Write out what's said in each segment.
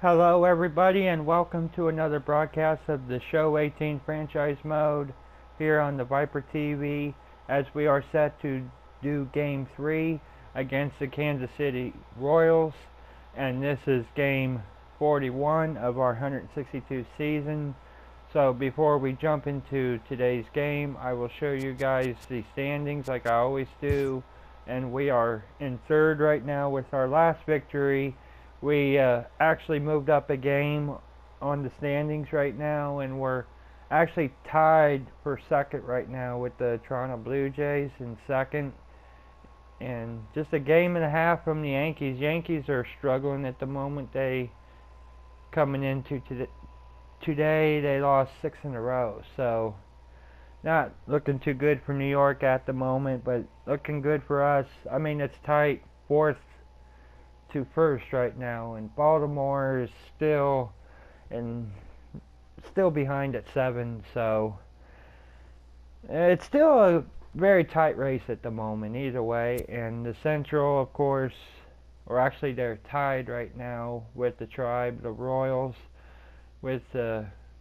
Hello everybody and welcome to another broadcast of the Show 18 franchise mode here on the Viper TV as we are set to do game 3 against the Kansas City Royals, and this is game 41 of our 162 season. So before we jump into today's game, I will show you guys the standings like I always do, and we are in third right now with our last victory. We actually moved up a game on the standings right now, and we're actually tied for second right now with the Toronto Blue Jays in second, and just a game and a half from the Yankees. Yankees are struggling at the moment. They coming into today they lost 6 in a row, so not looking too good for New York at the moment, but looking good for us. I mean, it's tight, fourth to first right now, and Baltimore is still behind at 7, so it's still a very tight race at the moment either way. And the Central, of course, or actually they're tied right now with the Tribe, the Royals, with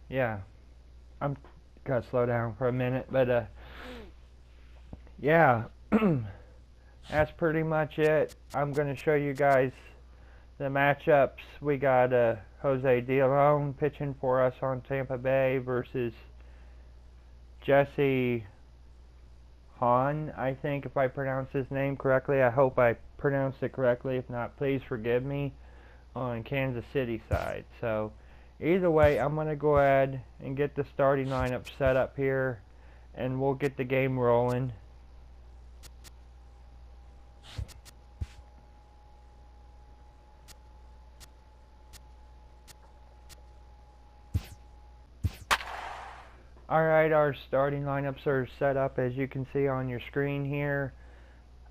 yeah, I'm gonna slow down for a minute, but yeah. That's pretty much it. I'm going to show you guys the matchups. We got Jose De Leon pitching for us on Tampa Bay versus Jesse Hahn, I think, if I pronounce his name correctly. I hope I pronounced it correctly. If not, please forgive me, on Kansas City side. So either way, I'm going to go ahead and get the starting lineup set up here, and we'll get the game rolling. Alright, our starting lineups are set up as you can see on your screen here.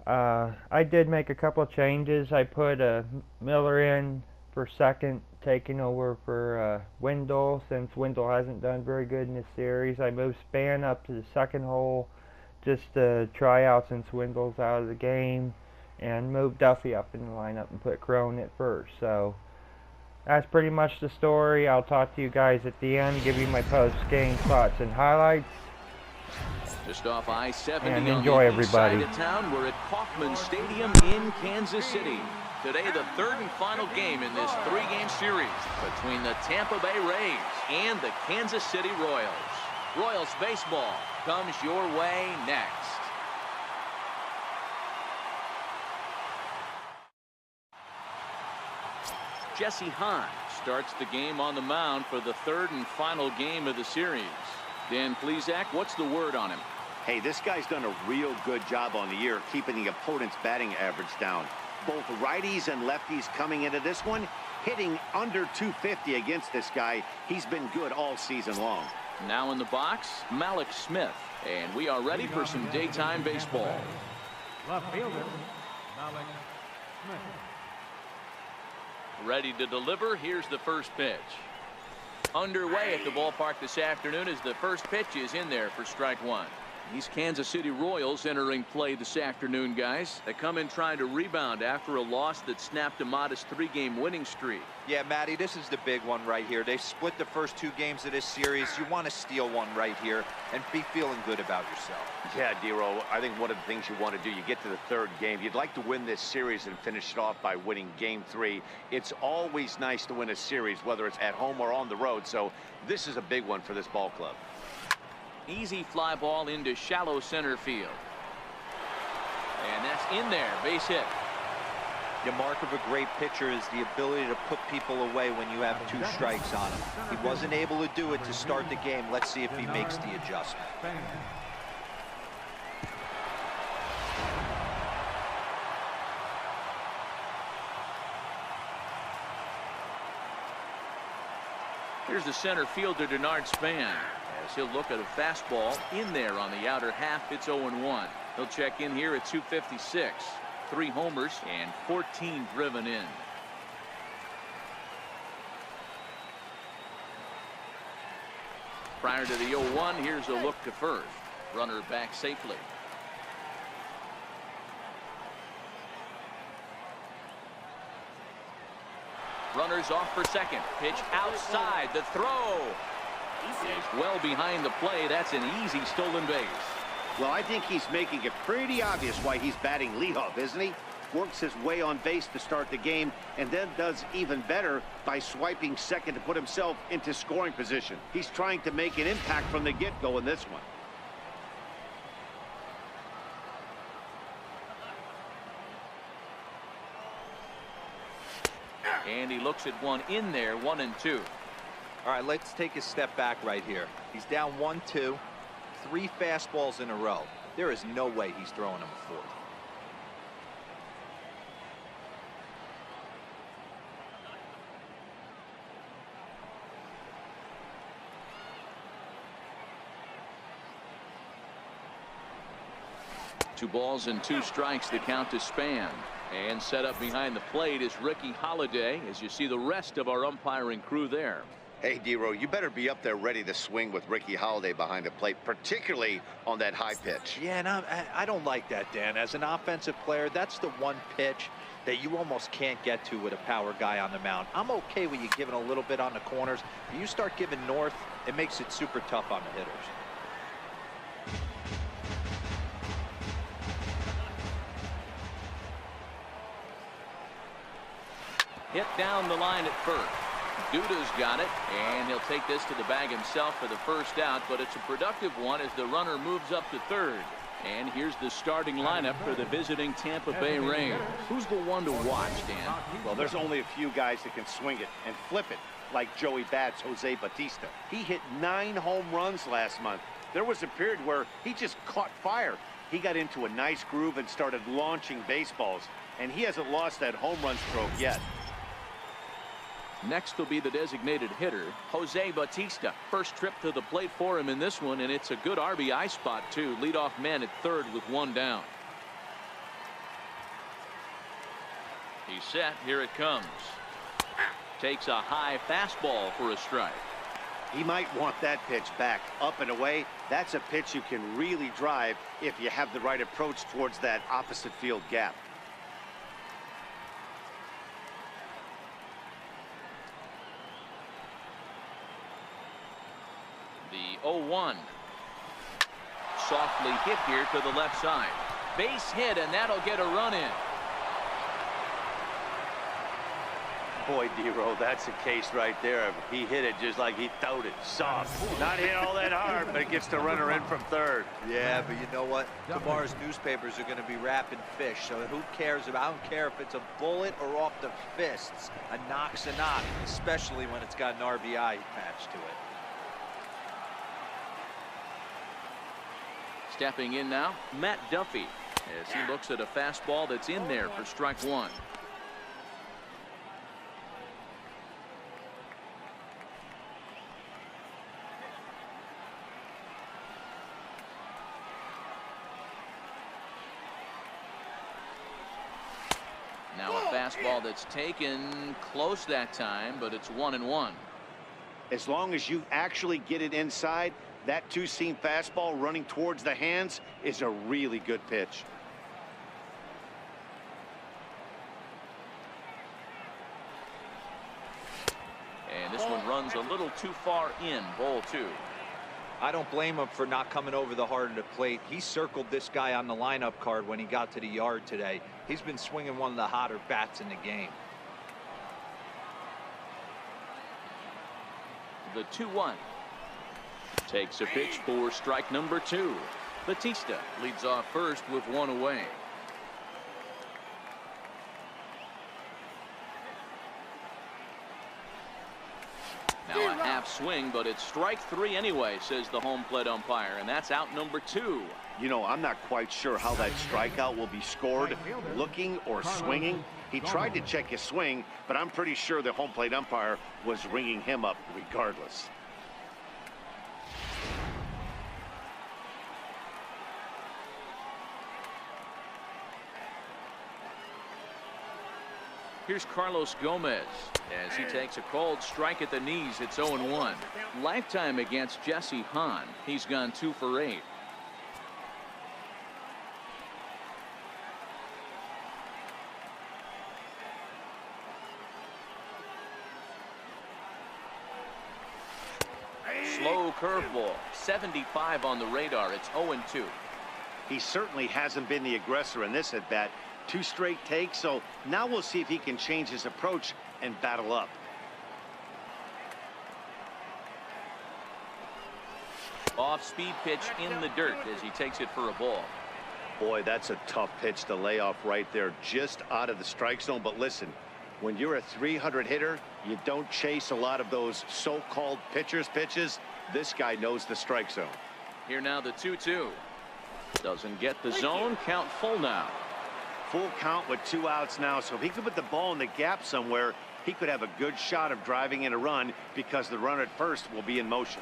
I did make a couple changes. I put Miller in for second, taking over for Wendell, since Wendell hasn't done very good in this series. I moved Span up to the second hole just to try out since Wendell's out of the game, and moved Duffy up in the lineup and put Crone at first. So that's pretty much the story. I'll talk to you guys at the end, give you my post-game thoughts and highlights. Just off I-70 and on enjoy, the east everybody. side of town. We're at Kauffman Stadium in Kansas City. Today, the third and final game in this 3-game series between the Tampa Bay Rays and the Kansas City Royals. Royals baseball comes your way next. Jesse Hahn starts the game on the mound for the third and final game of the series. Dan Plesac, what's the word on him? Hey, this guy's done a real good job on the year keeping the opponent's batting average down. Both righties and lefties coming into this one, hitting under 250 against this guy. He's been good all season long. Now in the box, Malik Smith. And we are ready for some daytime baseball. Left fielder, Malik Smith. Ready to deliver. Here's the first pitch. Underway at the ballpark this afternoon as the first pitch is in there for strike one. These Kansas City Royals entering play this afternoon, guys. They come in trying to rebound after a loss that snapped a modest 3-game winning streak. Yeah, Matty, this is the big one right here. They split the first 2 games of this series. You want to steal one right here and be feeling good about yourself. Yeah, Dero, I think one of the things you want to do, you get to the third game, you'd like to win this series and finish it off by winning game 3. It's always nice to win a series, whether it's at home or on the road, so this is a big one for this ball club. Easy fly ball into shallow center field. And that's in there, base hit. The mark of a great pitcher is the ability to put people away when you have 2 strikes on him. He wasn't able to do it to start the game. Let's see if he makes the adjustment. Here's the center fielder, Denard Span, as he'll look at a fastball in there on the outer half. It's 0-1. He'll check in here at 256. 3 homers and 14 driven in. Prior to the 0-1, here's a look to first. Runner back safely. Runners off for second. Pitch outside. The throw is well behind the play. That's an easy stolen base. Well, I think he's making it pretty obvious why he's batting leadoff, isn't he? Works his way on base to start the game, and then does even better by swiping second to put himself into scoring position. He's trying to make an impact from the get-go in this one. And he looks at one in there, 1-2. All right, let's take a step back right here. He's down 1-2, 3 fastballs in a row. There is no way he's throwing him a fourth. Two balls and 2 strikes. The count to Span. And set up behind the plate is Ricky Holiday, as you see the rest of our umpiring crew there. Hey, D-Row, you better be up there ready to swing with Ricky Holiday behind the plate, particularly on that high pitch. Yeah, and I don't like that, Dan. As an offensive player, that's the one pitch that you almost can't get to with a power guy on the mound. I'm okay with you giving a little bit on the corners. If you start giving north, it makes it super tough on the hitters. Hit down the line at first. Duda's got it, and he'll take this to the bag himself for the first out, but it's a productive one as the runner moves up to third. And here's the starting lineup for the visiting Tampa Bay Rays. Who's the one to watch, Dan? Well, there's only a few guys that can swing it and flip it, like Joey Bats' Jose Bautista. He hit 9 home runs last month. There was a period where he just caught fire. He got into a nice groove and started launching baseballs, and he hasn't lost that home run stroke yet. Next will be the designated hitter, Jose Bautista. First trip to the plate for him in this one, and it's a good RBI spot, too. Leadoff man at third with 1 down. He's set. Here it comes. Takes a high fastball for a strike. He might want that pitch back, up and away. That's a pitch you can really drive if you have the right approach towards that opposite field gap. The 0-1. Softly hit here to the left side. Base hit, and that'll get a run in. Boy, D-Row, that's a case right there. He hit it just like he throwed it. Soft. Not hit all that hard, but it gets the runner in from third. Yeah, but you know what? Tomorrow's newspapers are going to be wrapping fish, so who cares about? I don't care if it's a bullet or off the fists. A knock's a knock, especially when it's got an RBI attached to it. Stepping in now, Matt Duffy, as he looks at a fastball that's in there for strike 1. Now a fastball that's taken close that time, but it's 1-1. As long as you actually get it inside, that two-seam fastball running towards the hands is a really good pitch. And this one runs a little too far in, ball 2. I don't blame him for not coming over the heart of the plate. He circled this guy on the lineup card when he got to the yard today. He's been swinging one of the hotter bats in the game. The 2-1. Takes a pitch for strike number 2. Bautista leads off first with 1 away. Now a half swing, but it's strike 3 anyway, says the home plate umpire, and that's out number 2. You know, I'm not quite sure how that strikeout will be scored, looking or swinging. He tried to check his swing, but I'm pretty sure the home plate umpire was ringing him up regardless. Here's Carlos Gomez as he takes a called strike at the knees. It's 0-1. Lifetime against Jesse Hahn. He's gone 2 for 8. curveball. 75 on the radar. It's 0-2. He certainly hasn't been the aggressor in this at bat. 2 straight takes, so now we'll see if he can change his approach and battle up. Off-speed pitch in the dirt as he takes it for a ball. Boy, that's a tough pitch to lay off right there, just out of the strike zone. But listen, when you're a 300 hitter, you don't chase a lot of those so-called pitcher's pitches. This guy knows the strike zone. Here now the 2-2. Doesn't get the zone. Count full now. Full count with 2 outs now, so if he could put the ball in the gap somewhere, he could have a good shot of driving in a run because the runner at first will be in motion.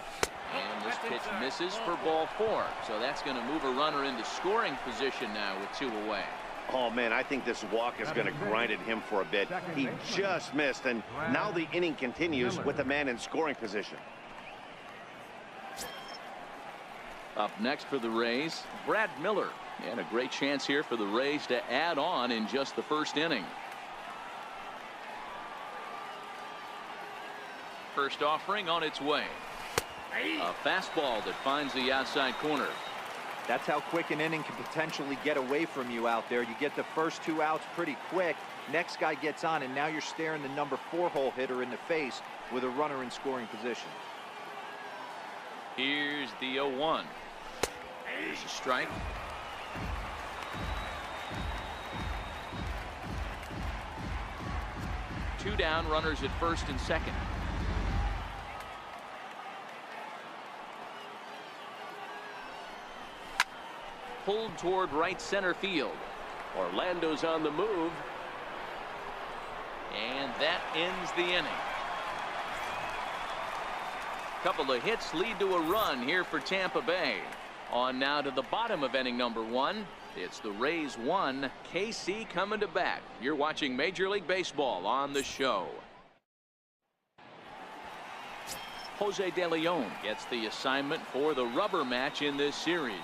And this pitch misses for ball 4. So that's going to move a runner into scoring position now with 2 away. Oh, man, I think this walk is going to grind at him for a bit. He just missed, and now the inning continues with a man in scoring position. Up next for the Rays, Brad Miller. And a great chance here for the Rays to add on in just the first inning. First offering on its way. A fastball that finds the outside corner. That's how quick an inning can potentially get away from you out there. You get the first 2 outs pretty quick. Next guy gets on, and now you're staring the number 4 hole hitter in the face with a runner in scoring position. Here's the 0-1. Here's a strike. Two down, runners at first and second. Pulled toward right center field. Orlando's on the move. And that ends the inning. Couple of hits lead to a run here for Tampa Bay. On now to the bottom of inning number 1. It's the Rays 1, KC coming to bat. You're watching Major League Baseball on the show. Jose De Leon gets the assignment for the rubber match in this series.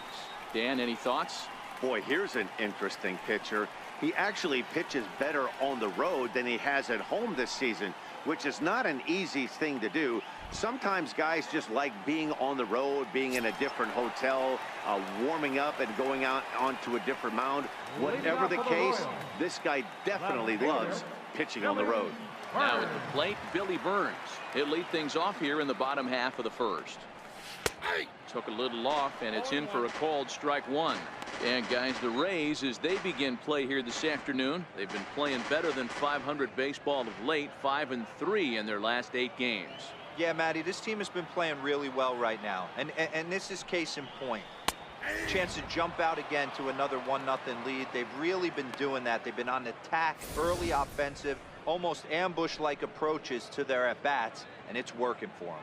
Dan, any thoughts? Boy, here's an interesting pitcher. He actually pitches better on the road than he has at home this season, which is not an easy thing to do. Sometimes guys just like being on the road, being in a different hotel, warming up and going out onto a different mound. Whatever the case, this guy definitely loves pitching on the road. Now at the plate, Billy Burns. He'll lead things off here in the bottom half of the first. Took a little off, and it's in for a called strike 1. And guys, the Rays, as they begin play here this afternoon, they've been playing better than 500 baseball of late, 5-3 in their last 8 games. Yeah, Matty, this team has been playing really well right now, and this is case in point. Chance to jump out again to another 1-0 lead. They've really been doing that. They've been on attack, early offensive, almost ambush-like approaches to their at-bats, and it's working for them.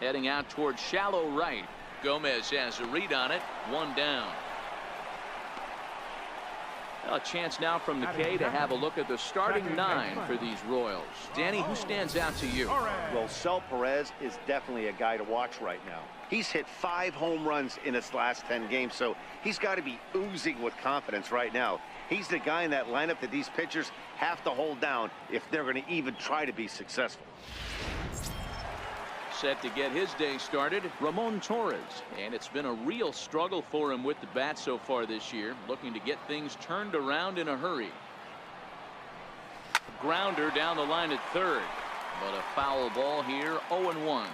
Heading out towards shallow right. Gomez has a read on it. 1 down. A chance now from the K to have a look at the starting 9 for these Royals. Danny, who stands out to you? Well, Sel Perez is definitely a guy to watch right now. He's hit 5 home runs in his last 10 games, so he's got to be oozing with confidence right now. He's the guy in that lineup that these pitchers have to hold down if they're going to even try to be successful. Set to get his day started, Ramon Torres, and it's been a real struggle for him with the bat so far this year, looking to get things turned around in a hurry. Grounder down the line at third, but a foul ball here. 0-1.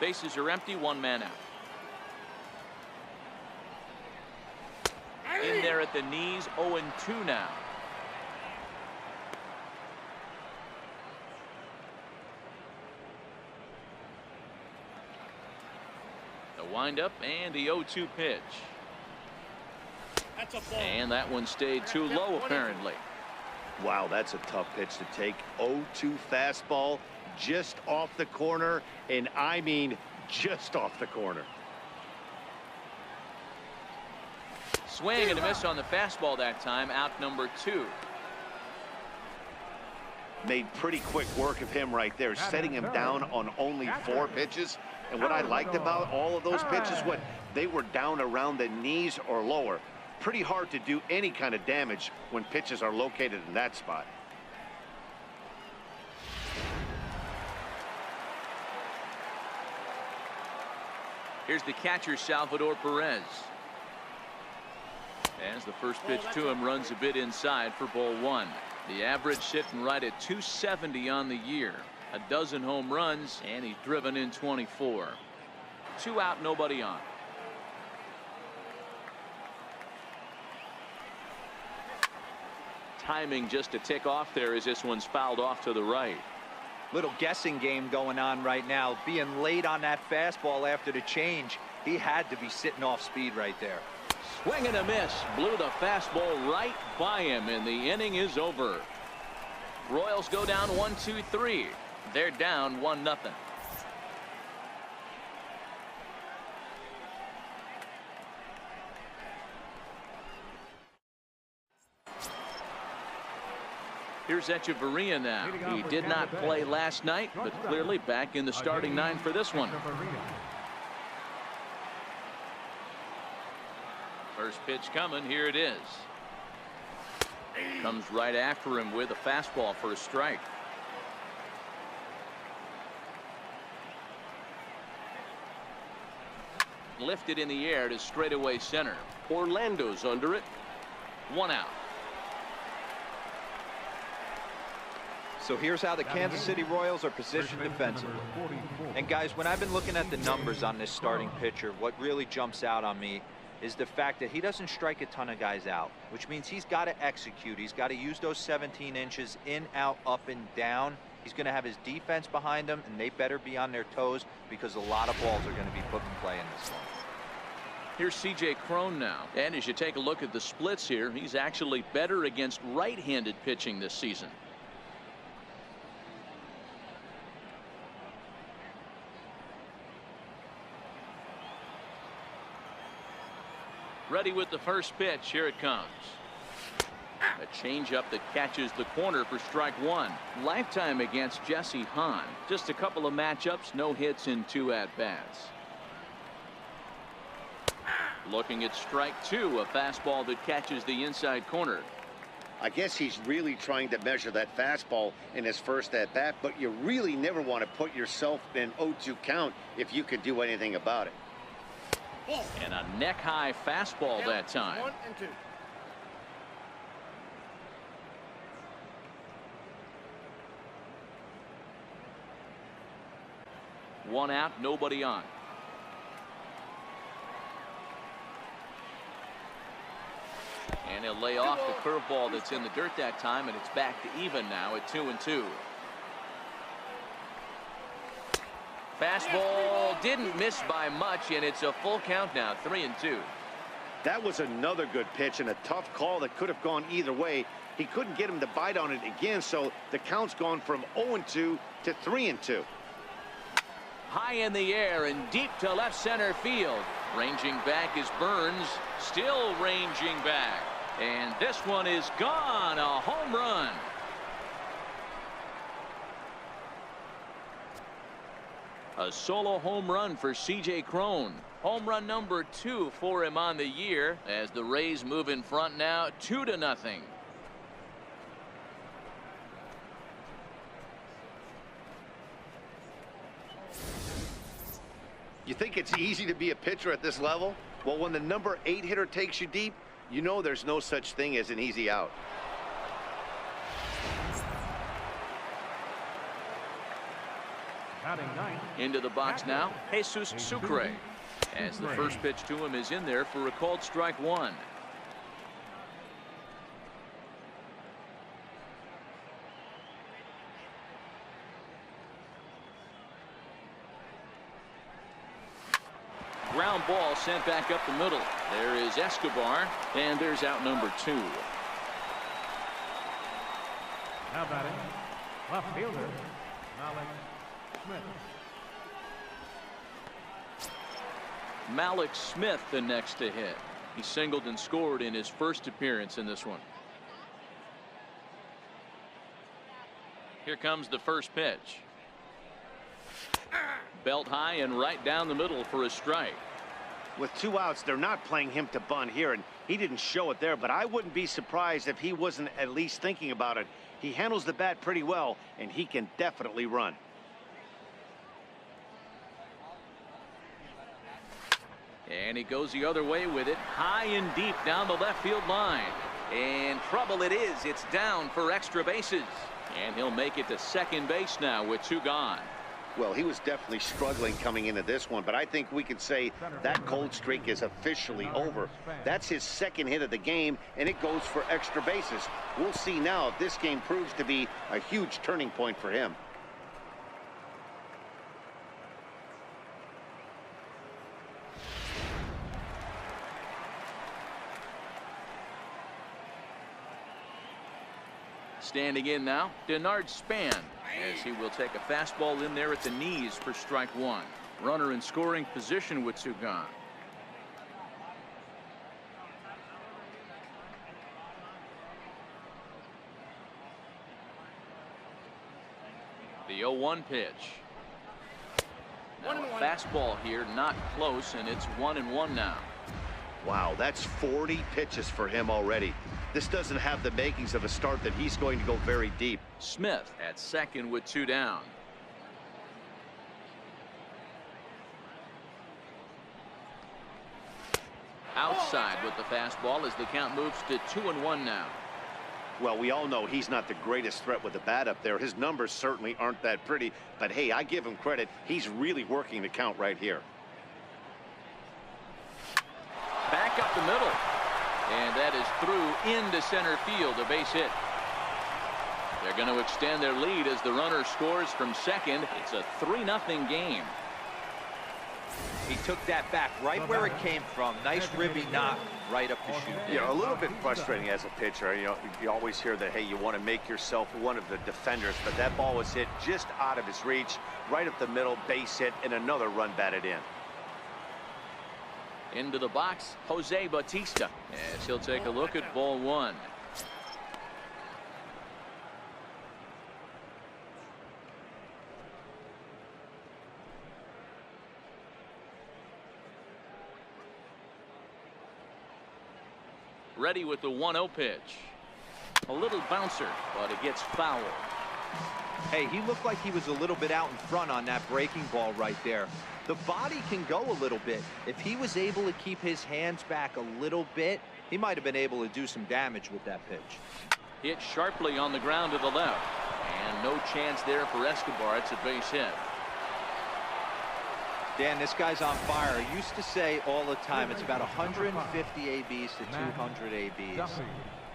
Bases are empty, 1 man out. In there at the knees. 0-2 now. Windup and the 0-2 pitch. And that one stayed too low apparently. Wow, that's a tough pitch to take. 0-2 fastball just off the corner, and I mean just off the corner. Swing and a miss on the fastball that time. Out number 2. Made pretty quick work of him right there, setting him down on only 4 pitches. And what I liked about all of those pitches, they were down around the knees or lower. pretty hard to do any kind of damage when pitches are located in that spot. Here's the catcher, Salvador Perez. As the first pitch to him runs a bit inside for ball one. The average sitting right at 270 on the year. A dozen home runs, and he's driven in 24. 2 out, nobody on. Timing just a tick off there as this one's fouled off to the right. Little guessing game going on right now. Being late on that fastball after the change. He had to be sitting off speed right there. Swing and a miss. Blew the fastball right by him, and the inning is over. Royals go down 1-2-3. They're down 1-0. Here's Echeverria now. He did not play last night, but clearly back in the starting 9 for this one. First pitch coming. Here it is. Comes right after him with a fastball for a strike. Lifted in the air to straightaway center. Orlando's under it. 1 out. So here's how the Kansas City Royals are positioned defensively. And guys, when I've been looking at the numbers on this starting pitcher, what really jumps out on me is the fact that he doesn't strike a ton of guys out, which means he's got to execute. He's got to use those 17 inches in, out, up, and down. He's going to have his defense behind him, and they better be on their toes because a lot of balls are going to be put in play in this one. Here's C.J. Cron now. And as you take a look at the splits here, he's actually better against right-handed pitching this season. Ready with the first pitch. Here it comes. A changeup that catches the corner for strike 1. Lifetime against Jesse Hahn. Just a couple of matchups, no hits in 2 at-bats. Looking at strike 2, a fastball that catches the inside corner. I guess he's really trying to measure that fastball in his first at-bat, but you really never want to put yourself in an 0-2 count if you could do anything about it. And a neck-high fastball that time. 1 and 2. One out, nobody on. And he'll lay off the curveball that's in the dirt that time, and it's back to even now at 2-2. Fastball didn't miss by much, and it's a full count now, 3-2. That was another good pitch and a tough call that could have gone either way. He couldn't get him to bite on it again, so the count's gone from 0-2 to 3-2. High in the air and deep to left center field. Ranging back is Burns, still ranging back. And this one is gone, a home run. A solo home run for C.J. Cron. Home run number 2 for him on the year as the Rays move in front now 2-0. You think it's easy to be a pitcher at this level? Well, when the number 8 hitter takes you deep, you know there's no such thing as an easy out. Batting 9. Into the box now, Jesus Sucre. As the first pitch to him is in there for a called strike 1. Ground ball sent back up the middle. There is Escobar, and there's out number 2. Now batting, left fielder, Malik Smith. Malik Smith the next to hit. He singled and scored in his first appearance in this one. Here comes the first pitch. Belt high and right down the middle for a strike. With 2 outs, they're not playing him to bunt here, and he didn't show it there, but I wouldn't be surprised if he wasn't at least thinking about it. He handles the bat pretty well, and he can definitely run. And he goes the other way with it, high and deep down the left field line. And trouble it is. It's down for extra bases. And he'll make it to second base now with 2 gone. Well, he was definitely struggling coming into this one, but I think we can say that cold streak is officially over. That's his 2nd hit of the game, and it goes for extra bases. We'll see now if this game proves to be a huge turning point for him. Standing in now, Denard Span, as he will take a fastball in there at the knees for strike 1. Runner in scoring position with 2 gone. The 0-1 pitch. Now a fastball here, not close, and it's 1-1 now. Wow, that's 40 pitches for him already. This doesn't have the makings of a start that he's going to go very deep. Smith at second with 2 down. Outside with the fastball as the count moves to 2-1 now. Well, we all know he's not the greatest threat with the bat up there. His numbers certainly aren't that pretty, but hey, I give him credit. He's really working the count right here. Back up the middle. And that is through into center field, a base hit. They're going to extend their lead as the runner scores from second. It's a 3-0 game. He took that back right where it came from. Nice ribby knock right up the chute. Yeah, a little bit frustrating as a pitcher. You know, you always hear that, hey, you want to make yourself one of the defenders, but that ball was hit just out of his reach, right up the middle, base hit, and another run batted in. Into the box, Jose Bautista, as he'll take a look at ball 1. Ready with the 1-0 pitch. A little bouncer, but it gets fouled. Hey, he looked like he was a little bit out in front on that breaking ball right there. The body can go a little bit. If he was able to keep his hands back a little bit, he might have been able to do some damage with that pitch. Hit sharply on the ground to the left. And no chance there for Escobar. It's a base hit. Dan, this guy's on fire. I used to say all the time, it's about 150 ABs to 200 ABs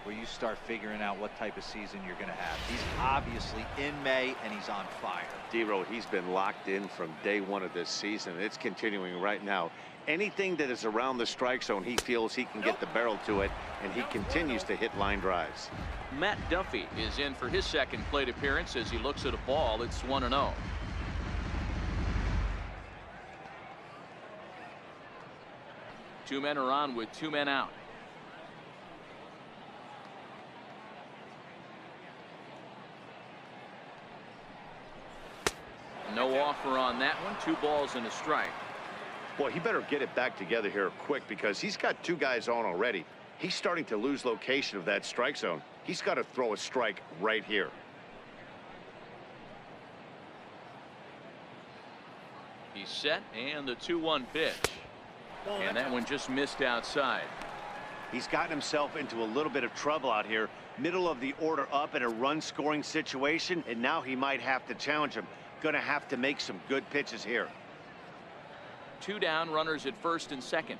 where you start figuring out what type of season you're going to have. He's obviously in May, and he's on fire. D-Road, he's been locked in from day 1 of this season. It's continuing right now. Anything that is around the strike zone, he feels he can get the barrel to it, and he continues to hit line drives. Matt Duffy is in for his second plate appearance as he looks at a ball. It's 1-0. Two men are on with 2 men out. No offer on that one. 2 balls and a strike. Boy, he better get it back together here quick because he's got 2 guys on already. He's starting to lose location of that strike zone. He's got to throw a strike right here. He's set, and the 2-1 pitch. And that one just missed outside. He's gotten himself into a little bit of trouble out here. Middle of the order up in a run scoring situation, and now he might have to challenge him. Going to have to make some good pitches here. 2 down, runners at first and second.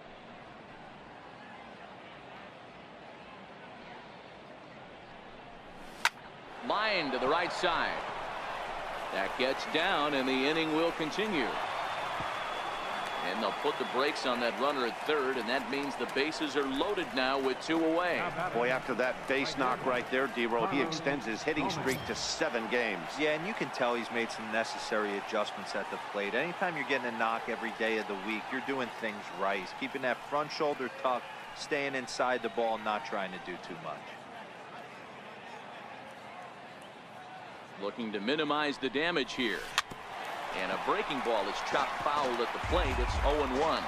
Line to the right side. That gets down, and the inning will continue. And they'll put the brakes on that runner at third, and that means the bases are loaded now with 2 away. Boy, after that base knock right there, D-Road, he extends his hitting streak to 7 games. Yeah, and you can tell he's made some necessary adjustments at the plate. Anytime you're getting a knock every day of the week, you're doing things right. He's keeping that front shoulder tucked, staying inside the ball, not trying to do too much. Looking to minimize the damage here. And a breaking ball is chopped foul at the plate. It's 0-1.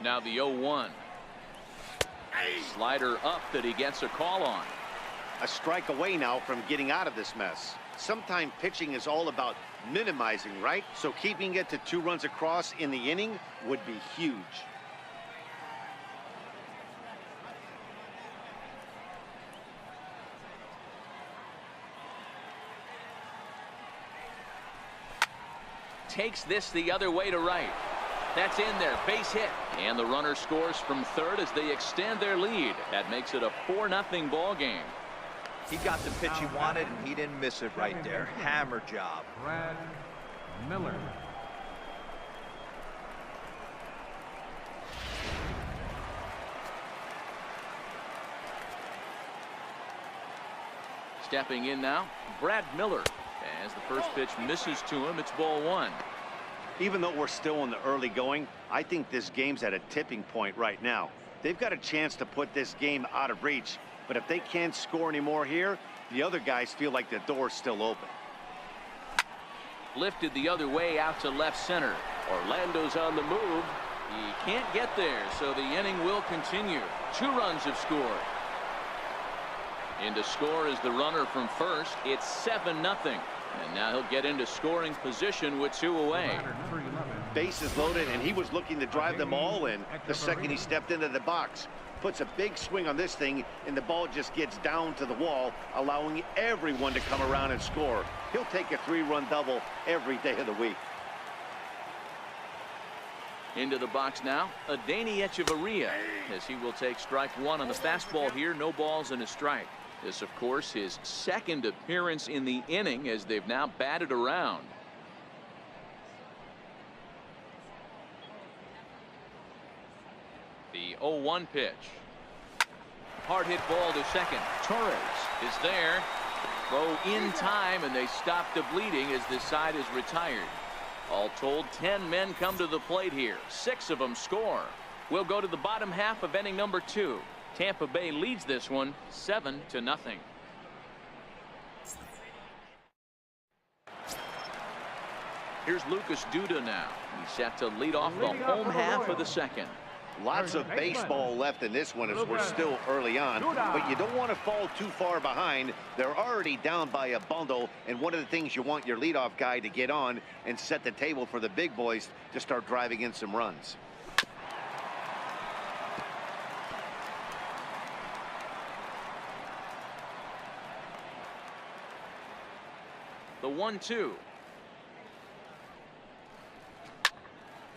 Now the 0-1. Slider up that he gets a call on. A strike away now from getting out of this mess. Sometimes pitching is all about minimizing, right? So keeping it to 2 runs across in the inning would be huge. Takes this the other way to right. That's in there, base hit. And the runner scores from third as they extend their lead. That makes it a 4-0 ball game. He got the pitch he wanted, and he didn't miss it right there. Hammer job. Brad Miller. Stepping in now, Brad Miller. As the first pitch misses to him, it's ball 1. Even though we're still in the early going, I think this game's at a tipping point right now. They've got a chance to put this game out of reach, but if they can't score anymore here, the other guys feel like the door's still open. Lifted the other way out to left center. Orlando's on the move. He can't get there, so the inning will continue. 2 runs have scored. In to score is the runner from first. It's 7-0. And now he'll get into scoring position with 2 away. Bases loaded, and he was looking to drive them all in the second he stepped into the box. Puts a big swing on this thing, and the ball just gets down to the wall, allowing everyone to come around and score. He'll take a 3-run double every day of the week. Into the box now, Adeiny Echeverria, as he will take strike 1 on the fastball here. No balls and a strike. This, of course, his second appearance in the inning as they've now batted around. The 0-1 pitch. Hard hit ball to second. Torres is there. Throw in time, and they stop the bleeding as this side is retired. All told, 10 men come to the plate here. 6 of them score. We'll go to the bottom half of inning number 2. Tampa Bay leads this one 7-0. Here's Lucas Duda now. He's set to lead off the home half of the second. Lots of baseball left in this one as we're still early on, but you don't want to fall too far behind. They're already down by a bundle, and one of the things you want your leadoff guy to get on and set the table for the big boys to start driving in some runs. The 1-2.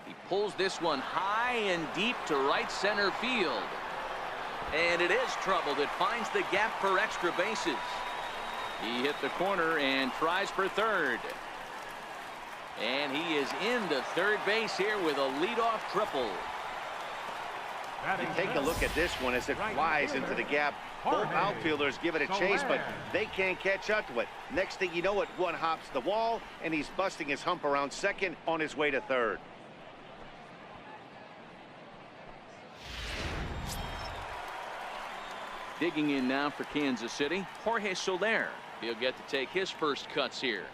He pulls this one high and deep to right center field. And it is trouble that finds the gap for extra bases. He hit the corner and tries for third. And he is into third base here with a leadoff triple. You take a look at this one as it flies into the gap. Both outfielders give it a chase, but they can't catch up to it. Next thing you know, it one hops the wall, and he's busting his hump around second on his way to third. Digging in now for Kansas City, Jorge Soler. He'll get to take his first cuts here.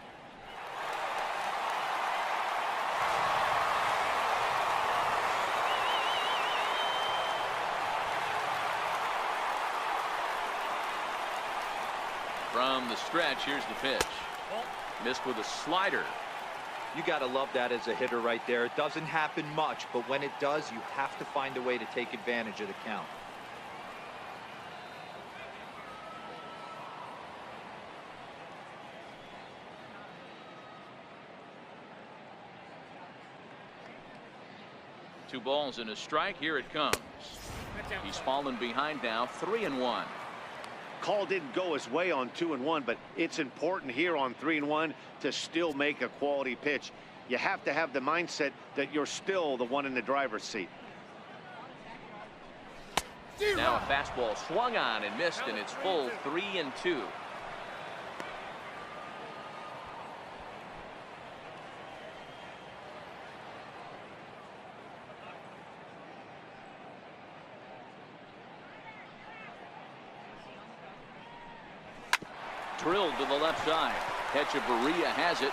From the stretch, here's the pitch. Missed with a slider. You got to love that as a hitter right there. It doesn't happen much, but when it does, you have to find a way to take advantage of the count. Two balls and a strike. Here it comes. He's fallen behind now, 3-1. Call didn't go his way on 2-1, but it's important here on 3-1 to still make a quality pitch. You have to have the mindset that you're still the one in the driver's seat. Now a fastball swung on and missed, and it's full 3-2. Drilled to the left side. Echeverria has it.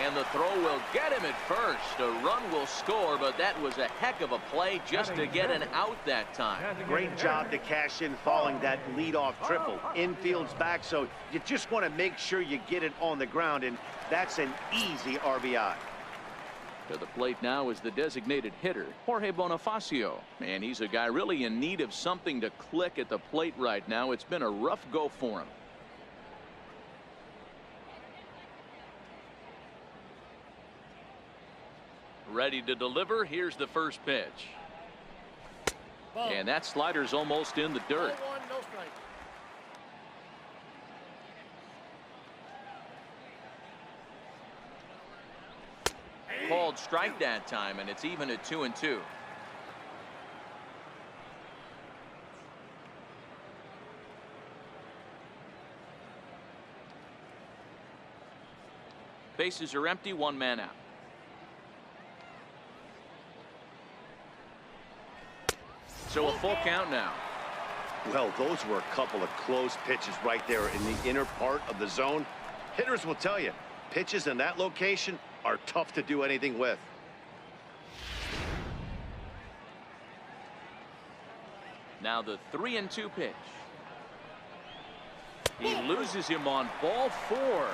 And the throw will get him at first. A run will score, but that was a heck of a play just to get an out that time. Great job to cash in following that leadoff triple. Infield's back, so you just want to make sure you get it on the ground, and that's an easy RBI. To the plate now is the designated hitter, Jorge Bonifacio. And he's a guy really in need of something to click at the plate right now. It's been a rough go for him. Ready to deliver. Here's the first pitch. And that slider's almost in the dirt. Called strike that time, and it's even at 2-2. Bases are empty, one man out. So a full count now. Well, those were a couple of close pitches right there in the inner part of the zone. Hitters will tell you, pitches in that location are tough to do anything with. Now the 3-2 pitch. He loses him on ball 4.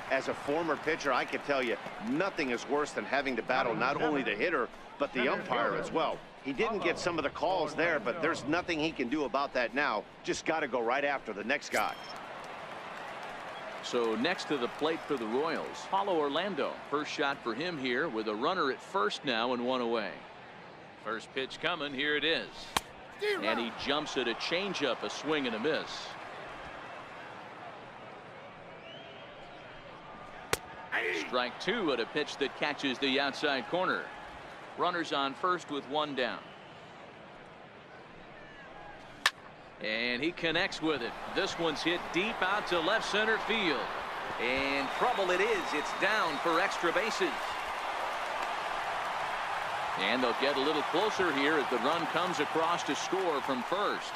As a former pitcher, I can tell you, nothing is worse than having to battle not only the hitter, but the umpire as well. He didn't get some of the calls there, but there's nothing he can do about that now. Just got to go right after the next guy. So next to the plate for the Royals, Paulo Orlando. First shot for him here with a runner at first now and one away. First pitch coming. Here it is. And he jumps at a changeup, a swing and a miss. Strike 2 at a pitch that catches the outside corner. Runners on first with one down. And he connects with it. This one's hit deep out to left center field. And trouble it is. It's down for extra bases. And they'll get a little closer here as the run comes across to score from first.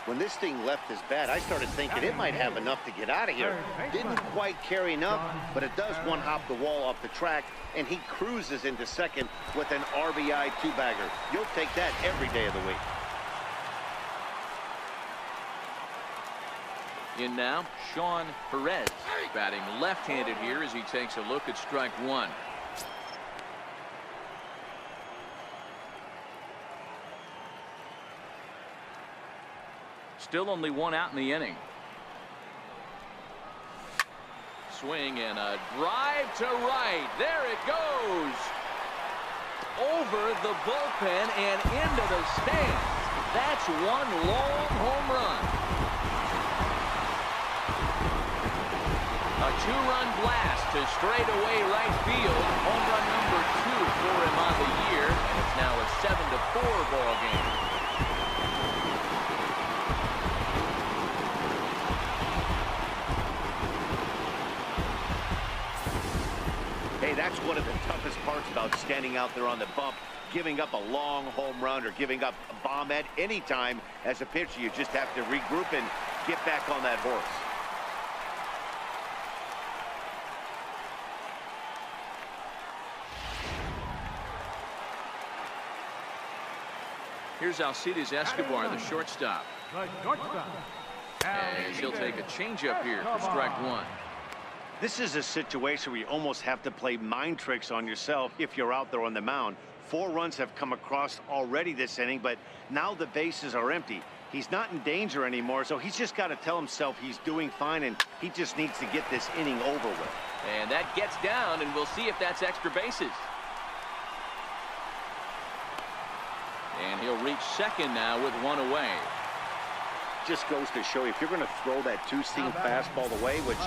When this thing left his bat, I started thinking it might have enough to get out of here. Didn't quite carry enough, but it does one-hop the wall off the track, and he cruises into second with an RBI two-bagger. You'll take that every day of the week. In now, Sean Perez, batting left-handed here as he takes a look at strike 1. Still only one out in the inning. Swing and a drive to right. There it goes. Over the bullpen and into the stands. That's one long home run. A two-run blast to straightaway right field. Home run number 2 for him on the year. And it's now a 7-4 ball game. Hey, that's one of the toughest parts about standing out there on the bump. Giving up a long home run or giving up a bomb at any time as a pitcher. You just have to regroup and get back on that horse. Here's Alcides Escobar, the shortstop. And he'll take a changeup here for strike 1. This is a situation where you almost have to play mind tricks on yourself if you're out there on the mound. 4 runs have come across already this inning, but now the bases are empty. He's not in danger anymore, so he's just got to tell himself he's doing fine, and he just needs to get this inning over with. And that gets down, and we'll see if that's extra bases. And he'll reach second now with one away. Just goes to show you, if you're going to throw that two-seam fastball away, which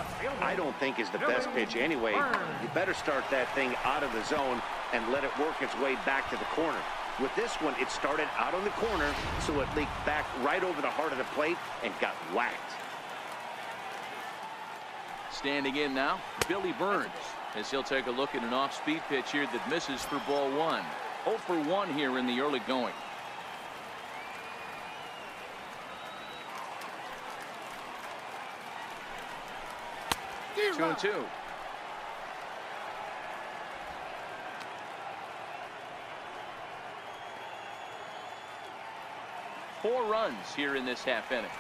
I don't think is the best pitch anyway, you better start that thing out of the zone and let it work its way back to the corner. With this one, it started out on the corner, so it leaked back right over the heart of the plate and got whacked. Standing in now, Billy Burns, as he'll take a look at an off-speed pitch here that misses for ball 1. 0 for 1 here in the early going. 4 runs here in this half inning.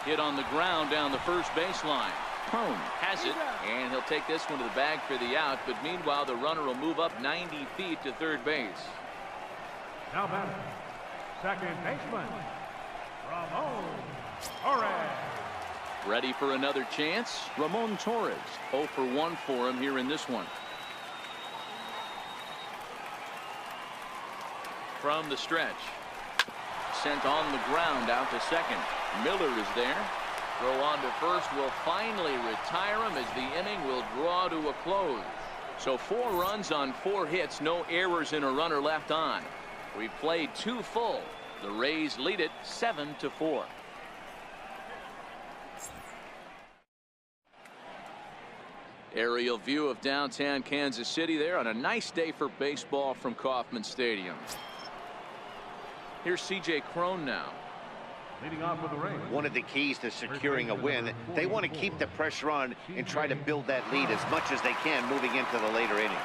Hit on the ground down the first baseline. Crone has it, and he'll take this one to the bag for the out. But meanwhile, the runner will move up 90 feet to third base. Now batting, second baseman, Ramon Torres. Ready for another chance. Ramon Torres, 0 for 1 for him here in this one. From the stretch. Sent on the ground out to second. Miller is there. Throw on to first will finally retire him as the inning will draw to a close. So 4 runs on 4 hits, no errors and a runner left on. We've played 2 full. The Rays lead it 7-4. Aerial view of downtown Kansas City there on a nice day for baseball from Kauffman Stadium. Here's C.J. Crone now. Leading off with the Rays. One of the keys to securing a win, they want to keep the pressure on and try to build that lead as much as they can moving into the later innings.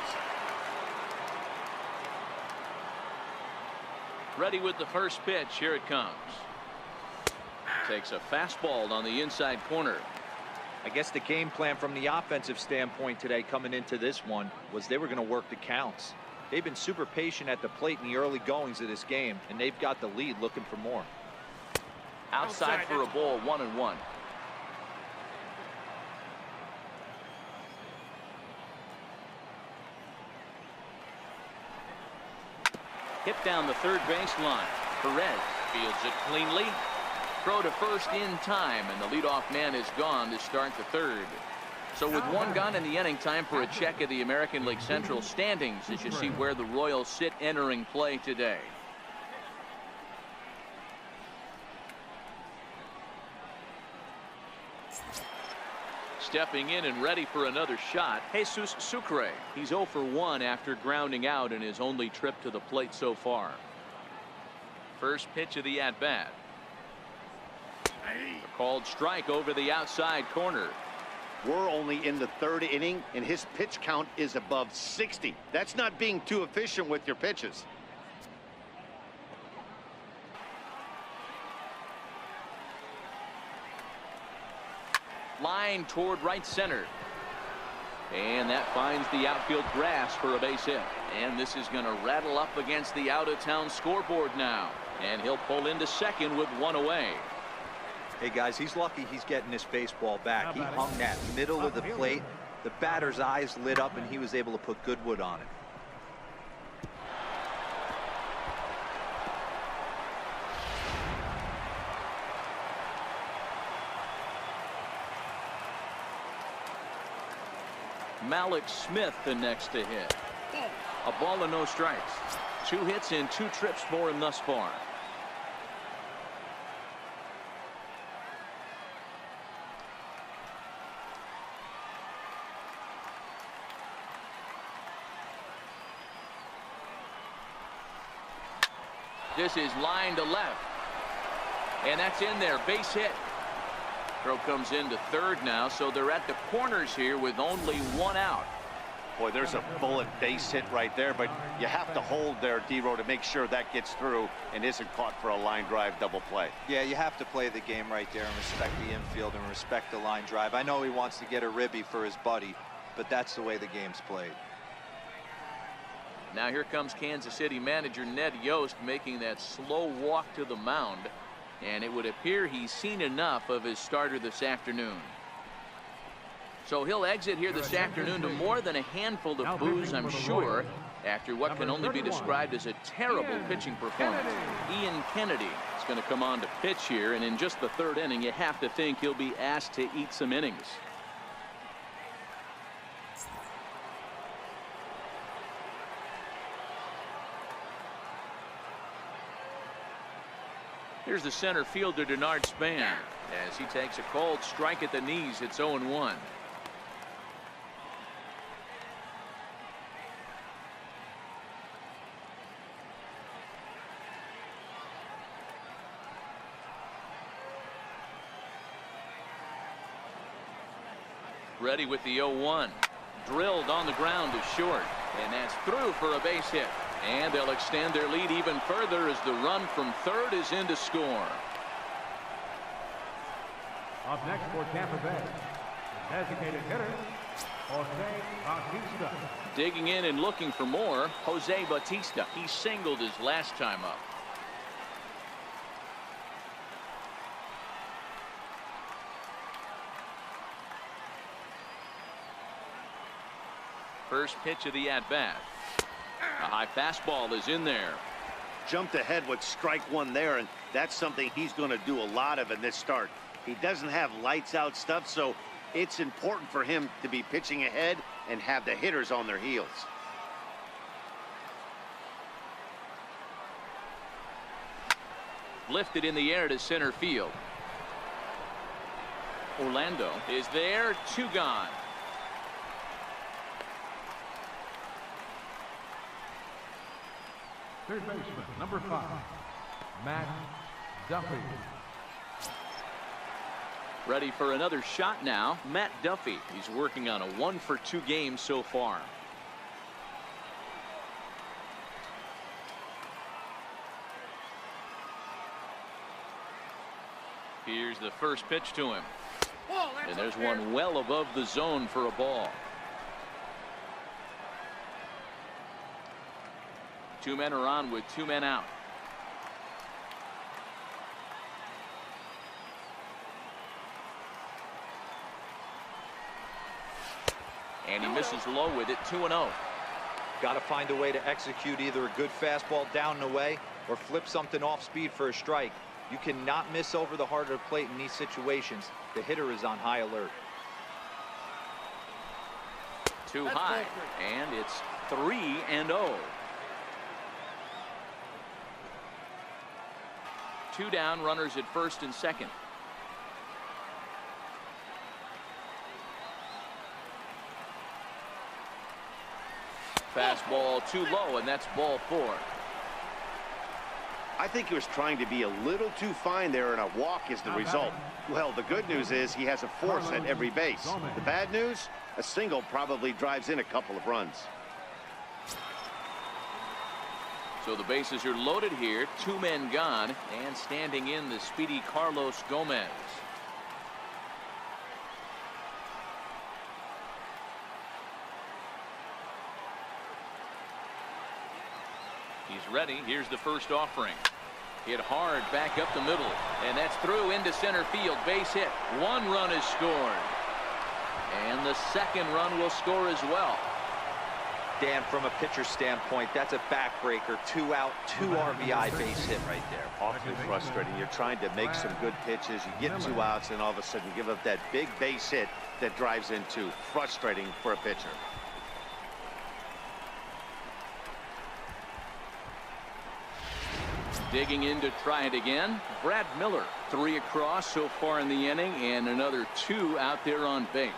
Ready with the first pitch. Here it comes. Takes a fastball on the inside corner. I guess the game plan from the offensive standpoint today coming into this one was they were going to work the counts. They've been super patient at the plate in the early goings of this game, and they've got the lead looking for more. Outside for a ball, 1-1. Hit down the third baseline. Perez fields it cleanly. Throw to first in time, and the leadoff man is gone to start the third. So with 1 gone in the inning, time for a check of the American League Central standings as you see where the Royals sit entering play today. Stepping in and ready for another shot, Jesus Sucre. He's 0 for 1 after grounding out in his only trip to the plate so far. First pitch of the at-bat. A called strike over the outside corner. We're only in the 3rd inning, and his pitch count is above 60. That's not being too efficient with your pitches. Line toward right center. And that finds the outfield grass for a base hit. And this is going to rattle up against the out-of-town scoreboard now. And he'll pull into second with 1 away. Hey guys, he's lucky he's getting this baseball back. He hung that middle of the plate. The batter's eyes lit up and he was able to put good wood on it. Malik Smith the next to hit. A ball and no strikes. 2 hits and 2 trips for him thus far. This is line to left. And that's in there. Base hit. Throw comes into third now, so they're at the corners here with only 1 out. Boy, there's a bullet base hit right there, but you have to hold there, D-Row, to make sure that gets through and isn't caught for a line drive double play. Yeah, you have to play the game right there and respect the infield and respect the line drive. I know he wants to get a ribby for his buddy, but that's the way the game's played. Now here comes Kansas City manager Ned Yost making that slow walk to the mound. And it would appear he's seen enough of his starter this afternoon. So he'll exit here this afternoon to more than a handful of boos, I'm sure, after what can only be described as a terrible pitching performance. Ian Kennedy is going to come on to pitch here, and in just the 3rd inning, you have to think he'll be asked to eat some innings. Here's the center fielder, Denard Span, as he takes a cold strike at the knees. It's 0-1. Ready with the 0-1. Drilled on the ground to short. And that's through for a base hit. And they'll extend their lead even further as the run from third is in to score. Up next for Tampa Bay, the designated hitter, Jose Bautista. Digging in and looking for more, Jose Bautista. He singled his last time up. First pitch of the at-bat. A high fastball is in there. Jumped ahead with strike one there, and that's something he's going to do a lot of in this start. He doesn't have lights out stuff, so it's important for him to be pitching ahead and have the hitters on their heels. Lifted in the air to center field. Orlando is there, 2 gone. Third baseman, number 5, Matt Duffy. Ready for another shot now, Matt Duffy. He's working on a 1-for-2 game so far. Here's the first pitch to him. And there's one well above the zone for a ball. 2 men are on with 2 men out. And he misses low with it, 2-0. Got to find a way to execute either a good fastball down and away or flip something off speed for a strike. You cannot miss over the heart of the plate in these situations. The hitter is on high alert. Too high, and it's 3-0. 2 down, runners at first and second. Fastball too low, and that's ball 4. I think he was trying to be a little too fine there, and a walk is the result. Well, the good news is he has a force at every base. The bad news, a single probably drives in a couple of runs. So the bases are loaded here, 2 men gone, and standing in the speedy Carlos Gomez. He's ready. Here's the first offering. Hit hard back up the middle, and that's through into center field. Base hit. 1 run is scored, and the second run will score as well. Dan, from a pitcher standpoint, that's a backbreaker. 2 out, 2 RBI base hit right there. Awfully frustrating. You're trying to make some good pitches. You get 2 outs, and all of a sudden you give up that big base hit that drives in 2. Frustrating for a pitcher. Digging in to try it again, Brad Miller. 3 across so far in the inning, and another 2 out there on base.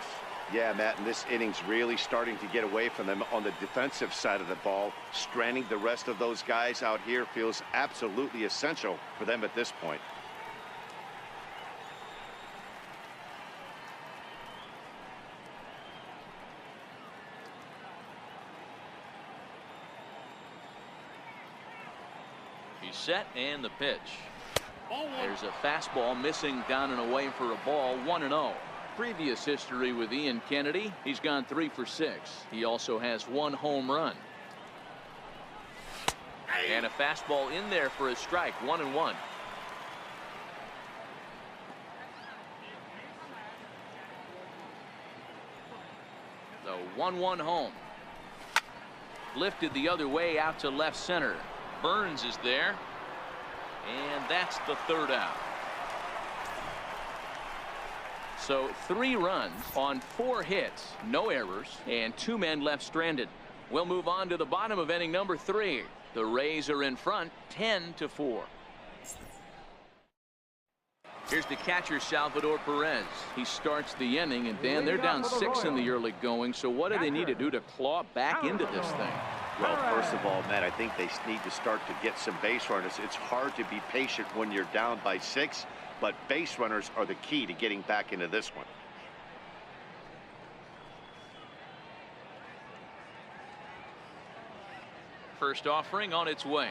Yeah, Matt, and this inning's really starting to get away from them on the defensive side of the ball. Stranding the rest of those guys out here feels absolutely essential for them at this point. He's set, and the pitch. There's a fastball missing down and away for a ball, 1-0. Previous history with Ian Kennedy, he's gone 3 for 6. He also has 1 home run. And a fastball in there for a strike, 1-1. The 1-1 home. Lifted the other way out to left center. Burns is there, and that's the 3rd out. So 3 runs on 4 hits, no errors, and 2 men left stranded. We'll move on to the bottom of inning number 3. The Rays are in front, 10-4. Here's the catcher, Salvador Perez. He starts the inning, and Dan, they're down 6 in the early going. So what do they need to do to claw back into this thing? Well, first of all, Matt, I think they need to start to get some base runners. It's hard to be patient when you're down by 6, but base runners are the key to getting back into this one. First offering on its way.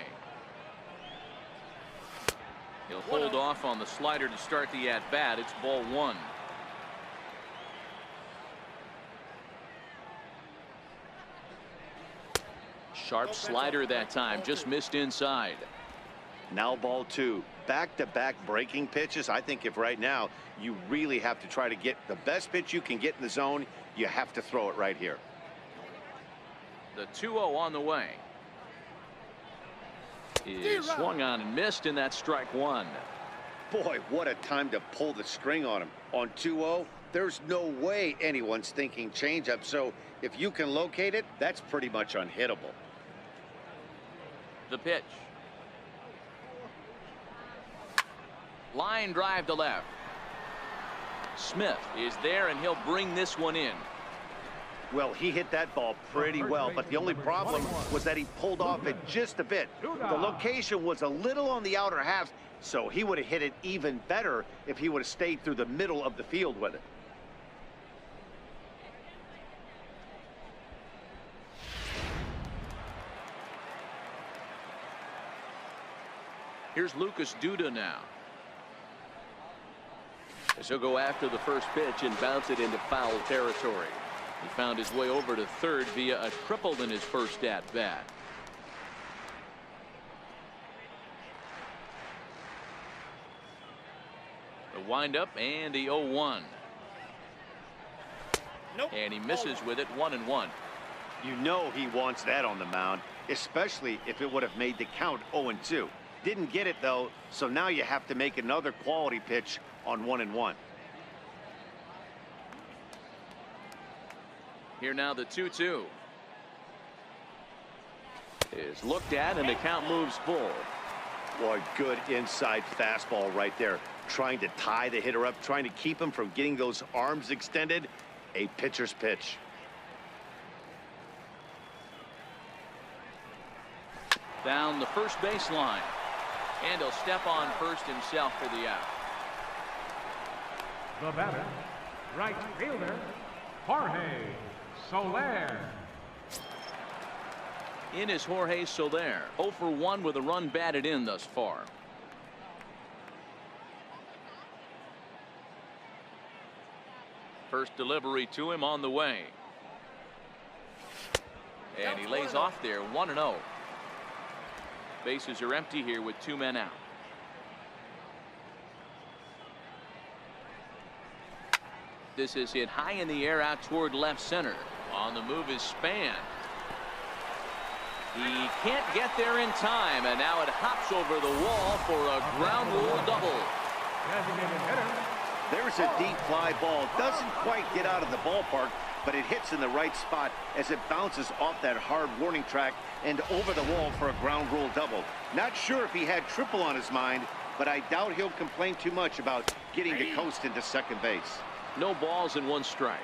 He'll hold off on the slider to start the at-bat. It's ball one. Sharp slider that time, just missed inside. Now ball two. Back-to-back breaking pitches. I think if right now you really have to try to get the best pitch you can get in the zone, you have to throw it right here. The 2-0 on the way. Is swung on and missed, and that's strike one. Boy, what a time to pull the string on him. On 2-0, there's no way anyone's thinking changeup. So if you can locate it, that's pretty much unhittable. The pitch. Line drive to left. Smith is there, and he'll bring this one in. Well, he hit that ball pretty well, but the only problem was that he pulled off it just a bit. The location was a little on the outer half, so he would have hit it even better if he would have stayed through the middle of the field with it. Here's Lucas Duda now. As he'll go after the first pitch and bounce it into foul territory. He found his way over to third via a triple in his first at-bat. The windup and the 0-1. Nope. And he misses with it, 1-1. You know he wants that on the mound, especially if it would have made the count 0-2. Didn't get it, though, so now you have to make another quality pitch on 1-1. Here now the 2-2 is looked at, and the count moves full. Boy, good inside fastball right there. Trying to tie the hitter up, trying to keep him from getting those arms extended. A pitcher's pitch. Down the first baseline. And he'll step on first himself for the out. The batter, right fielder, Jorge Soler. In is Jorge Soler, 0 for 1 with a run batted in thus far. First delivery to him on the way. And he lays off there, 1-0. Bases are empty here with 2 men out. This is hit high in the air out toward left center. On the move is Span. He can't get there in time, and now it hops over the wall for a ground rule double. Designated hitter. There's a deep fly ball. Doesn't quite get out of the ballpark, but it hits in the right spot as it bounces off that hard warning track and over the wall for a ground rule double. Not sure if he had triple on his mind, but I doubt he'll complain too much about getting to coast into second base. No balls and 1 strike.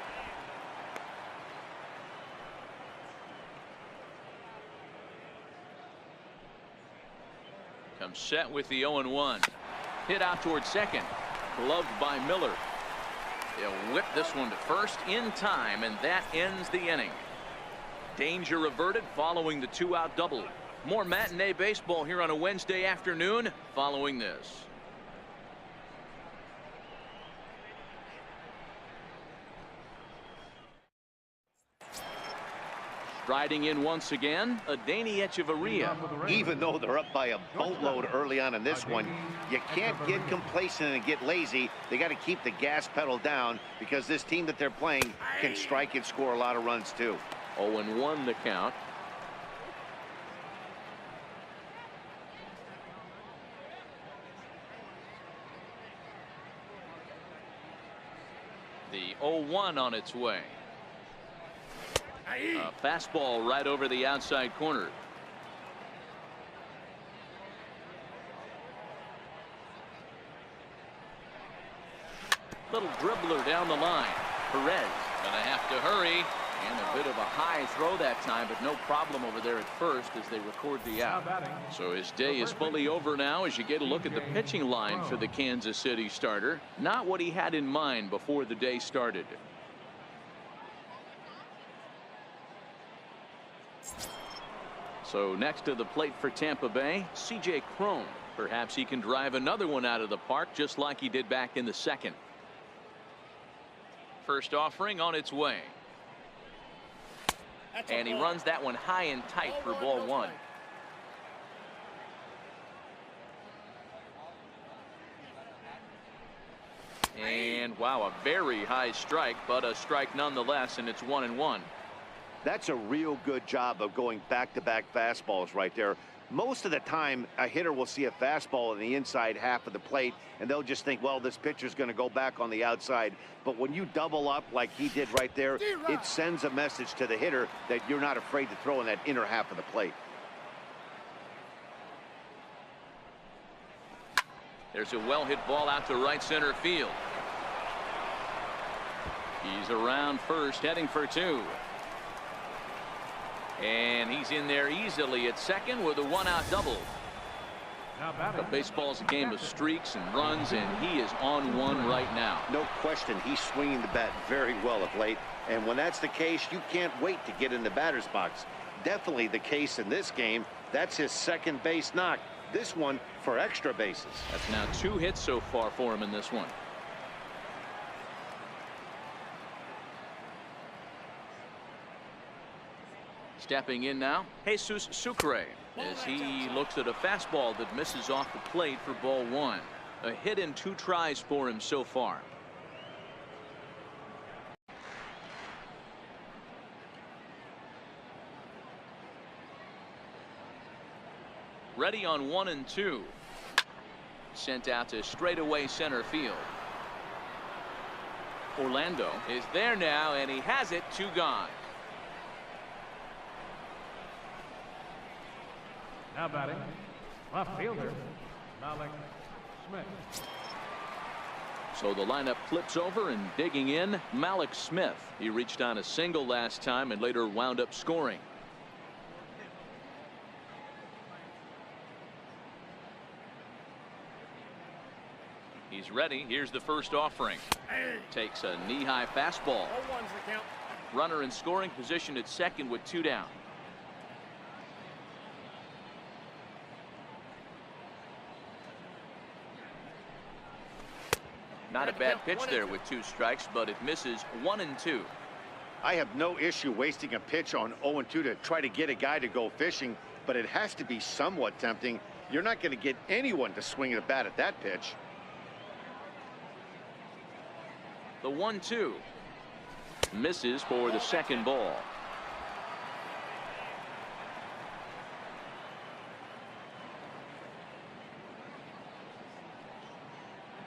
Comes set with the 0-1. Hit out towards second. Gloved by Miller. They'll whip this one to first in time, and that ends the inning. Danger averted following the 2-out double. More matinee baseball here on a Wednesday afternoon following this. Striding in once again, Adeiny Echeverria. Even though they're up by a boatload early on in this one, you can't get complacent and get lazy. They got to keep the gas pedal down because this team that they're playing can strike and score a lot of runs too. 0-1 the count. The 0-1 on its way. A fastball right over the outside corner. Little dribbler down the line. Perez gonna have to hurry, and a bit of a high throw that time, but no problem over there at first as they record the out. So his day is fully over now as you get a look at the pitching line for the Kansas City starter. Not what he had in mind before the day started. So next to the plate for Tampa Bay, C.J. Cron. Perhaps he can drive another one out of the park just like he did back in the second. First offering on its way. And he runs that one high and tight for ball one. And wow, a very high strike, but a strike nonetheless, and it's 1-1. That's a real good job of going back-to-back fastballs right there. Most of the time, a hitter will see a fastball in the inside half of the plate, and they'll just think, well, this pitcher's going to go back on the outside. But when you double up like he did right there, it sends a message to the hitter that you're not afraid to throw in that inner half of the plate. There's a well-hit ball out to right center field. He's around first, heading for two. And he's in there easily at second with a one-out double. But baseball's a game of streaks and runs, and he is on one right now. No question, he's swinging the bat very well of late. And when that's the case, you can't wait to get in the batter's box. Definitely the case in this game. That's his second base knock. This one for extra bases. That's now 2 hits so far for him in this one. Stepping in now, Jesus Sucre, as he looks at a fastball that misses off the plate for ball one. A hit in 2 tries for him so far. Ready on 1 and 2. Sent out to straightaway center field. Orlando is there now, and he has it. 2 gone. Now batting, left fielder, Malik Smith. So the lineup flips over, and digging in, Malik Smith. He reached on a single last time and later wound up scoring. He's ready. Here's the first offering. Takes a knee-high fastball. Runner in scoring position at second with 2 down. Not a bad pitch there with 2 strikes, but it misses. 1 and 2. I have no issue wasting a pitch on 0-2 to try to get a guy to go fishing, but it has to be somewhat tempting. You're not going to get anyone to swing the bat at that pitch. The 1-2 misses for the second ball.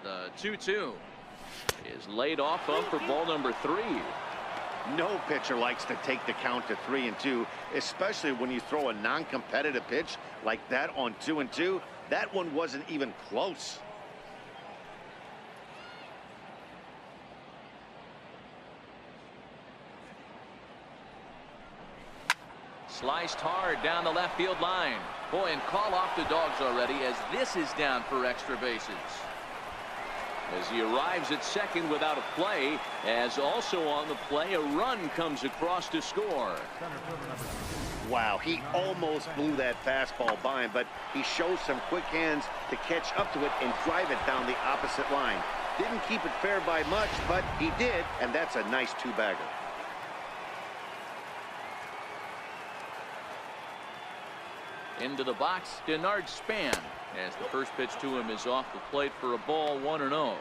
The 2-2 is laid off of for ball number 3. No pitcher likes to take the count to 3-2, especially when you throw a non-competitive pitch like that on 2-2. That one wasn't even close. Sliced hard down the left field line. Boy, and call off the Dogs already, as this is down for extra bases. As he arrives at second without a play, as also on the play, a run comes across to score. Wow, he almost blew that fastball by him, but he shows some quick hands to catch up to it and drive it down the opposite line. Didn't keep it fair by much, but he did, and that's a nice 2-bagger. Into the box, Denard Span, as the first pitch to him is off the plate for a ball. 1-0.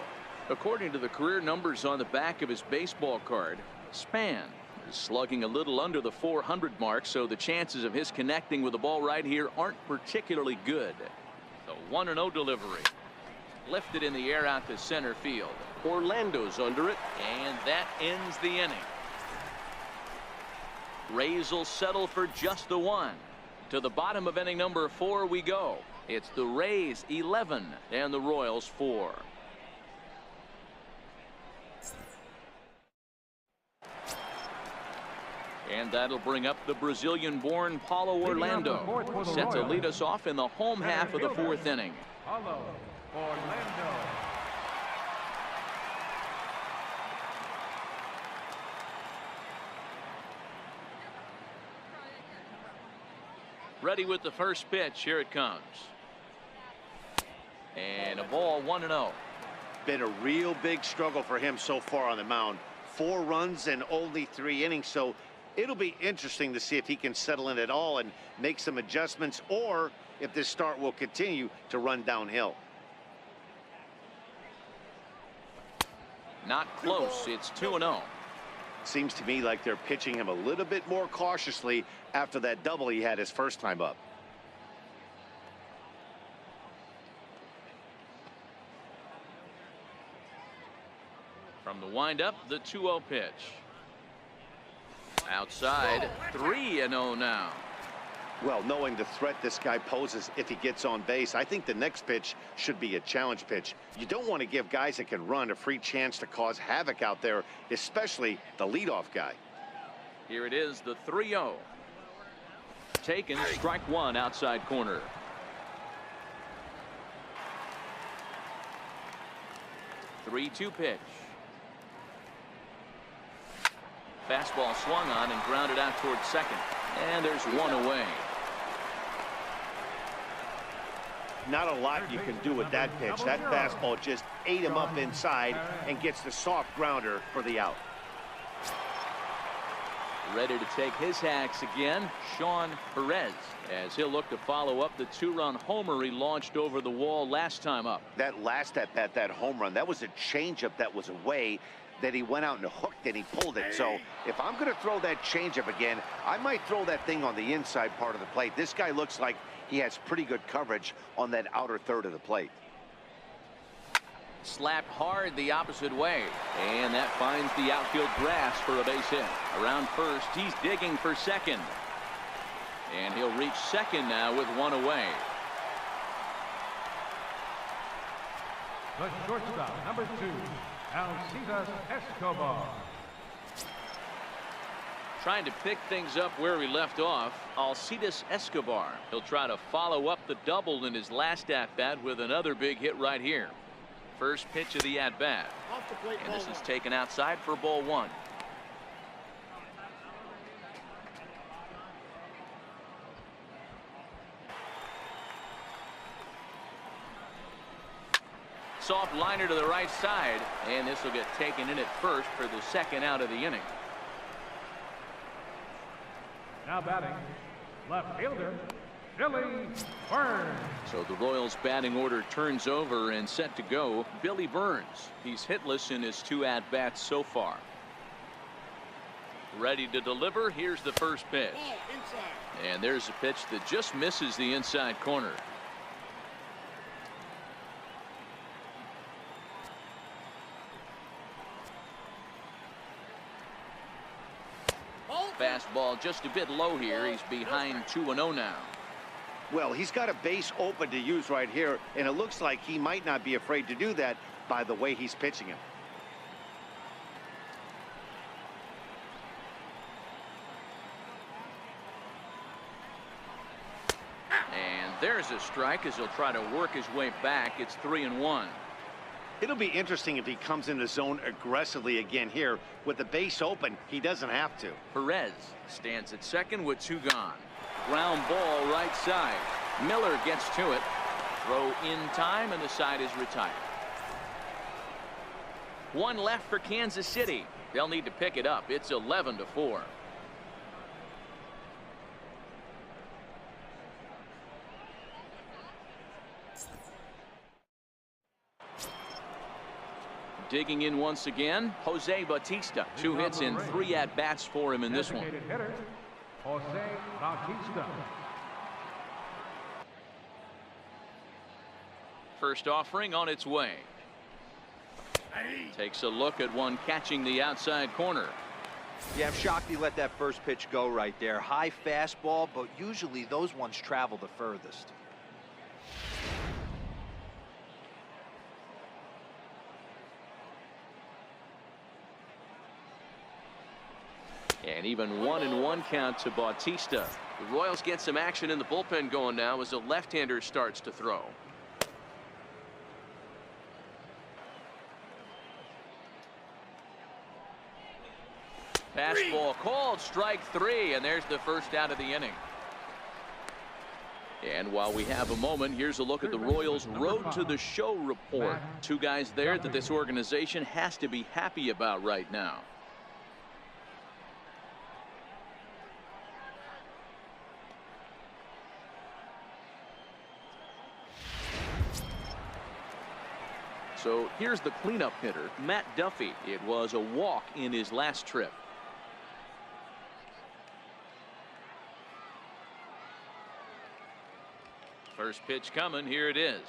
According to the career numbers on the back of his baseball card, Span is slugging a little under the 400 mark, so the chances of his connecting with the ball right here aren't particularly good. The 1-0 delivery. Lifted in the air out to center field. Orlando's under it, and that ends the inning. Rays will settle for just the 1. To the bottom of inning number 4 we go. It's the Rays 11 and the Royals 4. And that'll bring up the Brazilian-born Paulo Orlando, set to lead us off in the home half of the 4th inning. Paulo Orlando. Ready with the first pitch. Here it comes. And a ball, 1-0. Been a real big struggle for him so far on the mound. 4 runs and only 3 innings, so it'll be interesting to see if he can settle in at all and make some adjustments, or if this start will continue to run downhill. Not close. It's 2-0. Seems to me like they're pitching him a little bit more cautiously after that double he had his first time up. From the windup, the 2-0 pitch. Outside, 3-0 now. Well, knowing the threat this guy poses if he gets on base, I think the next pitch should be a challenge pitch. You don't want to give guys that can run a free chance to cause havoc out there, especially the leadoff guy. Here it is, the 3-0. Taken, strike 1, outside corner. The 3-2 pitch. Fastball swung on and grounded out towards second. And there's 1 away. Not a lot you can do with that pitch. That fastball just ate him up inside and gets the soft grounder for the out. Ready to take his hacks again, Sean Perez, as he'll look to follow up the 2-run homer he launched over the wall last time up. That last at-bat, that home run, that was a changeup that was away, that he went out and hooked and he pulled it. So if I'm going to throw that changeup again, I might throw that thing on the inside part of the plate. This guy looks like he has pretty good coverage on that outer third of the plate. Slapped hard the opposite way, and that finds the outfield grass for a base hit. Around first, he's digging for second, and he'll reach second now with 1 away. The shortstop, number 2, Alcides Escobar. Trying to pick things up where we left off, Alcides Escobar. He'll try to follow up the double in his last at-bat with another big hit right here. First pitch of the at-bat. And this is taken outside for ball 1. Soft liner to the right side, and this will get taken in at first for the second out of the inning. Now batting, left fielder, Billy Burns. So the Royals batting order turns over and set to go. Billy Burns. He's hitless in his 2 at-bats so far. Ready to deliver. Here's the first pitch. And there's a pitch that just misses the inside corner. Fastball just a bit low here. He's behind 2-0 now. Well, he's got a base open to use right here, and it looks like he might not be afraid to do that by the way he's pitching him. And there's a strike as he'll try to work his way back. It's 3-1. It'll be interesting if he comes in the zone aggressively again here. With the base open, he doesn't have to. Perez stands at second with 2 gone. Ground ball right side. Miller gets to it. Throw in time, and the side is retired. 1 left for Kansas City. They'll need to pick it up. It's 11-4. Digging in once again, Jose Bautista. 2 hits in 3 at-bats for him in this one. Hitter, Jose Bautista. First offering on its way. Takes a look at one catching the outside corner. Yeah, I'm shocked he let that first pitch go right there. High fastball, but usually those ones travel the furthest. And even 1-1 count to Bautista. The Royals get some action in the bullpen going now as the left-hander starts to throw. Fastball called, strike 3, and there's the first out of the inning. And while we have a moment, here's a look at the Royals' Road to the Show report. Two guys there that this organization has to be happy about right now. So here's the cleanup hitter, Matt Duffy. It was a walk in his last trip. First pitch coming. Here it is.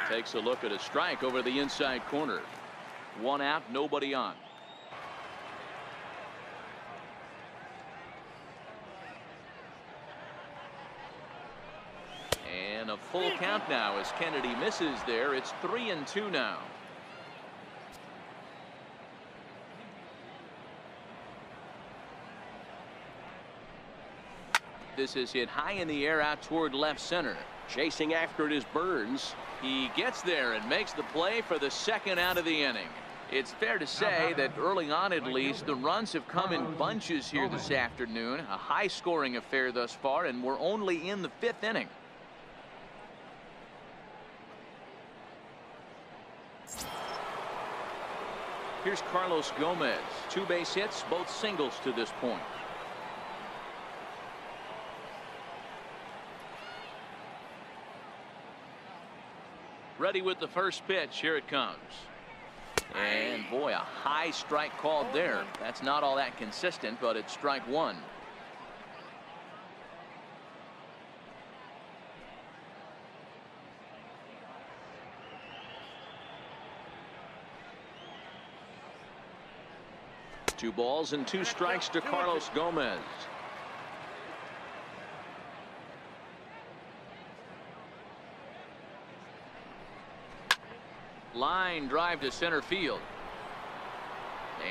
Takes a look at a strike over the inside corner. One out, nobody on. And a full count now as Kennedy misses there. It's 3-2 now. This is hit high in the air out toward left center. Chasing after it is Burns. He gets there and makes the play for the second out of the inning. It's fair to say that early on, at least, the runs have come in bunches here this afternoon. A high scoring affair thus far, and we're only in the 5th inning. Here's Carlos Gomez. 2 base hits, both singles to this point. Ready with the first pitch. Here it comes. And boy, a high strike called there. That's not all that consistent, but it's strike one. Two balls and 2 strikes to Carlos Gomez. Line drive to center field.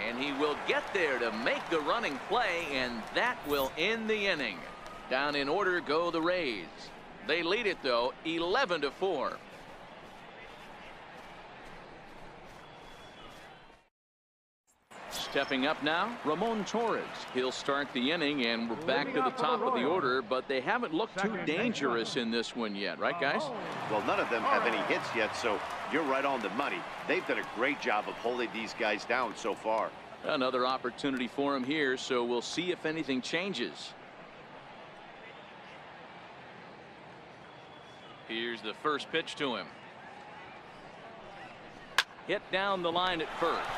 And he will get there to make the running play, and that will end the inning. Down in order go the Rays. They lead it, though, 11-4. Stepping up now, Ramon Torres. He'll start the inning, and we're back to the top of the order, but they haven't looked too dangerous in this one yet, right, guys? Well, none of them have any hits yet, so you're right on the money. They've done a great job of holding these guys down so far. Another opportunity for him here, so we'll see if anything changes. Here's the first pitch to him. Hit down the line at first.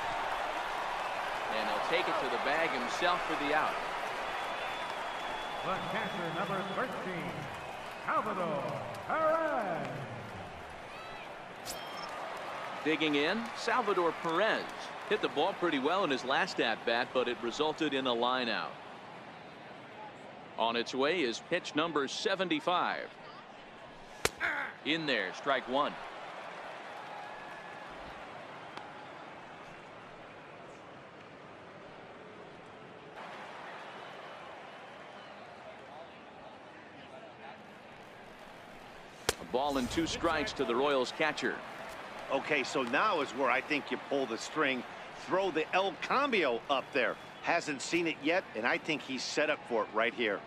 And he'll take it to the bag himself for the out. The catcher, number 13, Salvador Perez. Digging in, Salvador Perez. Hit the ball pretty well in his last at-bat, but it resulted in a line out. On its way is pitch number 75. In there, strike one. Ball and 2 strikes to the Royals catcher. Okay, so now is where I think you pull the string. Throw the El Cambio up there. Hasn't seen it yet, and I think he's set up for it right here.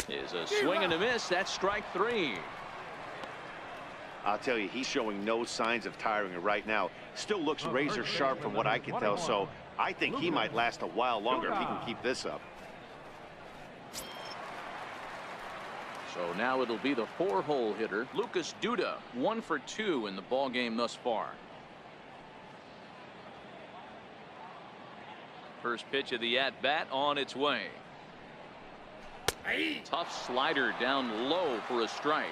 Is a swing and a miss. That's strike 3. I'll tell you, he's showing no signs of tiring right now. Still looks razor sharp from what I can tell, so I think he might last a while longer if he can keep this up. So now it'll be the 4-hole hitter, Lucas Duda, 1 for 2 in the ball game thus far. First pitch of the at-bat on its way. Tough slider down low for a strike.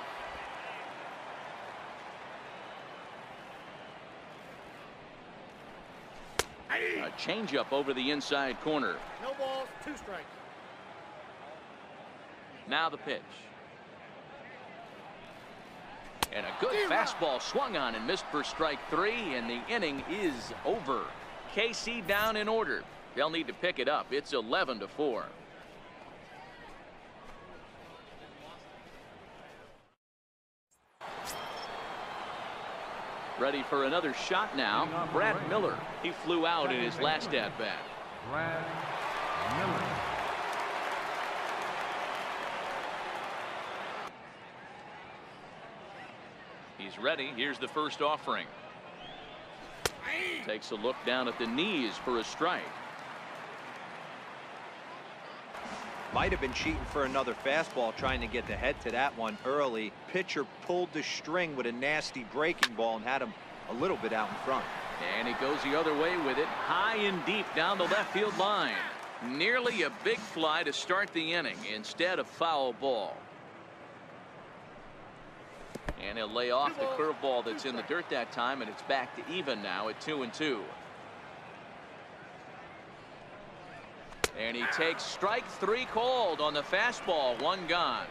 A changeup over the inside corner. No balls, 2 strikes. Now the pitch. And a good fastball swung on and missed for strike 3, and the inning is over. KC down in order. They'll need to pick it up. It's 11-4. Ready for another shot now. Brad Miller. He flew out in his last at bat. Brad Miller. He's ready. Here's the first offering. Takes a look down at the knees for a strike. Might have been cheating for another fastball, trying to get the head to that one early. Pitcher pulled the string with a nasty breaking ball and had him a little bit out in front. And he goes the other way with it, high and deep down the left field line. Nearly a big fly to start the inning, instead of foul ball. And he'll lay off the curveball that's in the dirt that time, and it's back to even now at 2-2. And he takes strike 3 called on the fastball. 1 gone.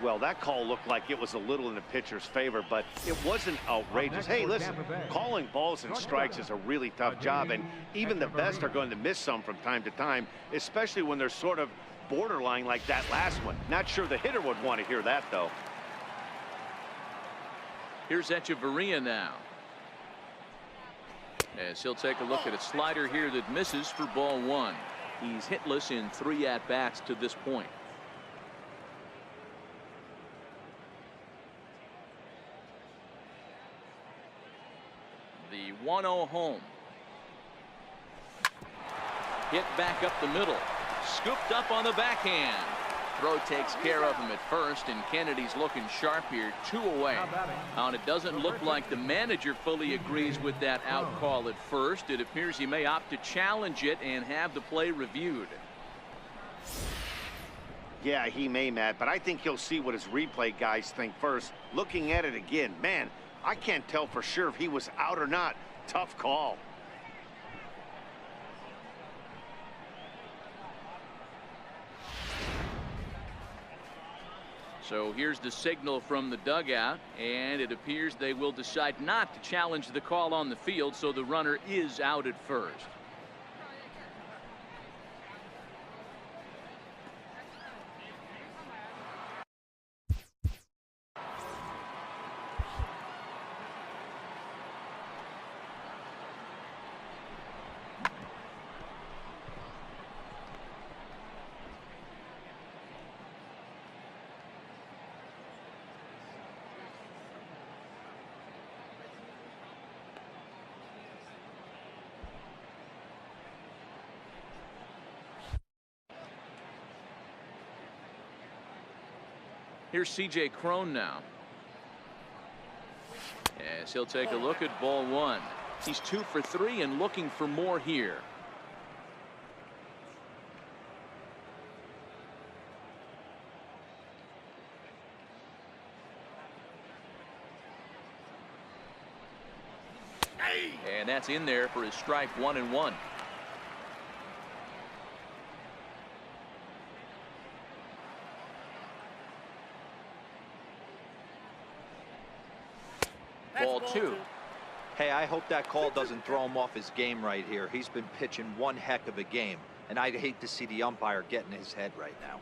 Well, that call looked like it was a little in the pitcher's favor, but it wasn't outrageous. Hey, listen, calling balls and strikes is a really tough job, and even the best are going to miss some from time to time, especially when they're sort of borderline like that last one. Not sure the hitter would want to hear that, though. Here's Echeverria now. As he'll take a look at a slider here that misses for ball 1. He's hitless in 3 at-bats to this point. The 1-0 home. Hit back up the middle. Scooped up on the backhand. Throw takes care of him at first, and Kennedy's looking sharp here. 2 away. And it doesn't look like the manager fully agrees with that out call at first. It appears he may opt to challenge it and have the play reviewed. Yeah, he may, Matt, but I think he'll see what his replay guys think first. Looking at it again, man, I can't tell for sure if he was out or not. Tough call. So here's the signal from the dugout, and it appears they will decide not to challenge the call on the field, so the runner is out at first. Here's C.J. Cron now. As he'll take a look at ball 1. He's 2 for 3 and looking for more here. And that's in there for his strike 1-1. Ball 2. Hey, I hope that call doesn't throw him off his game right here. He's been pitching one heck of a game, and I'd hate to see the umpire get in his head right now.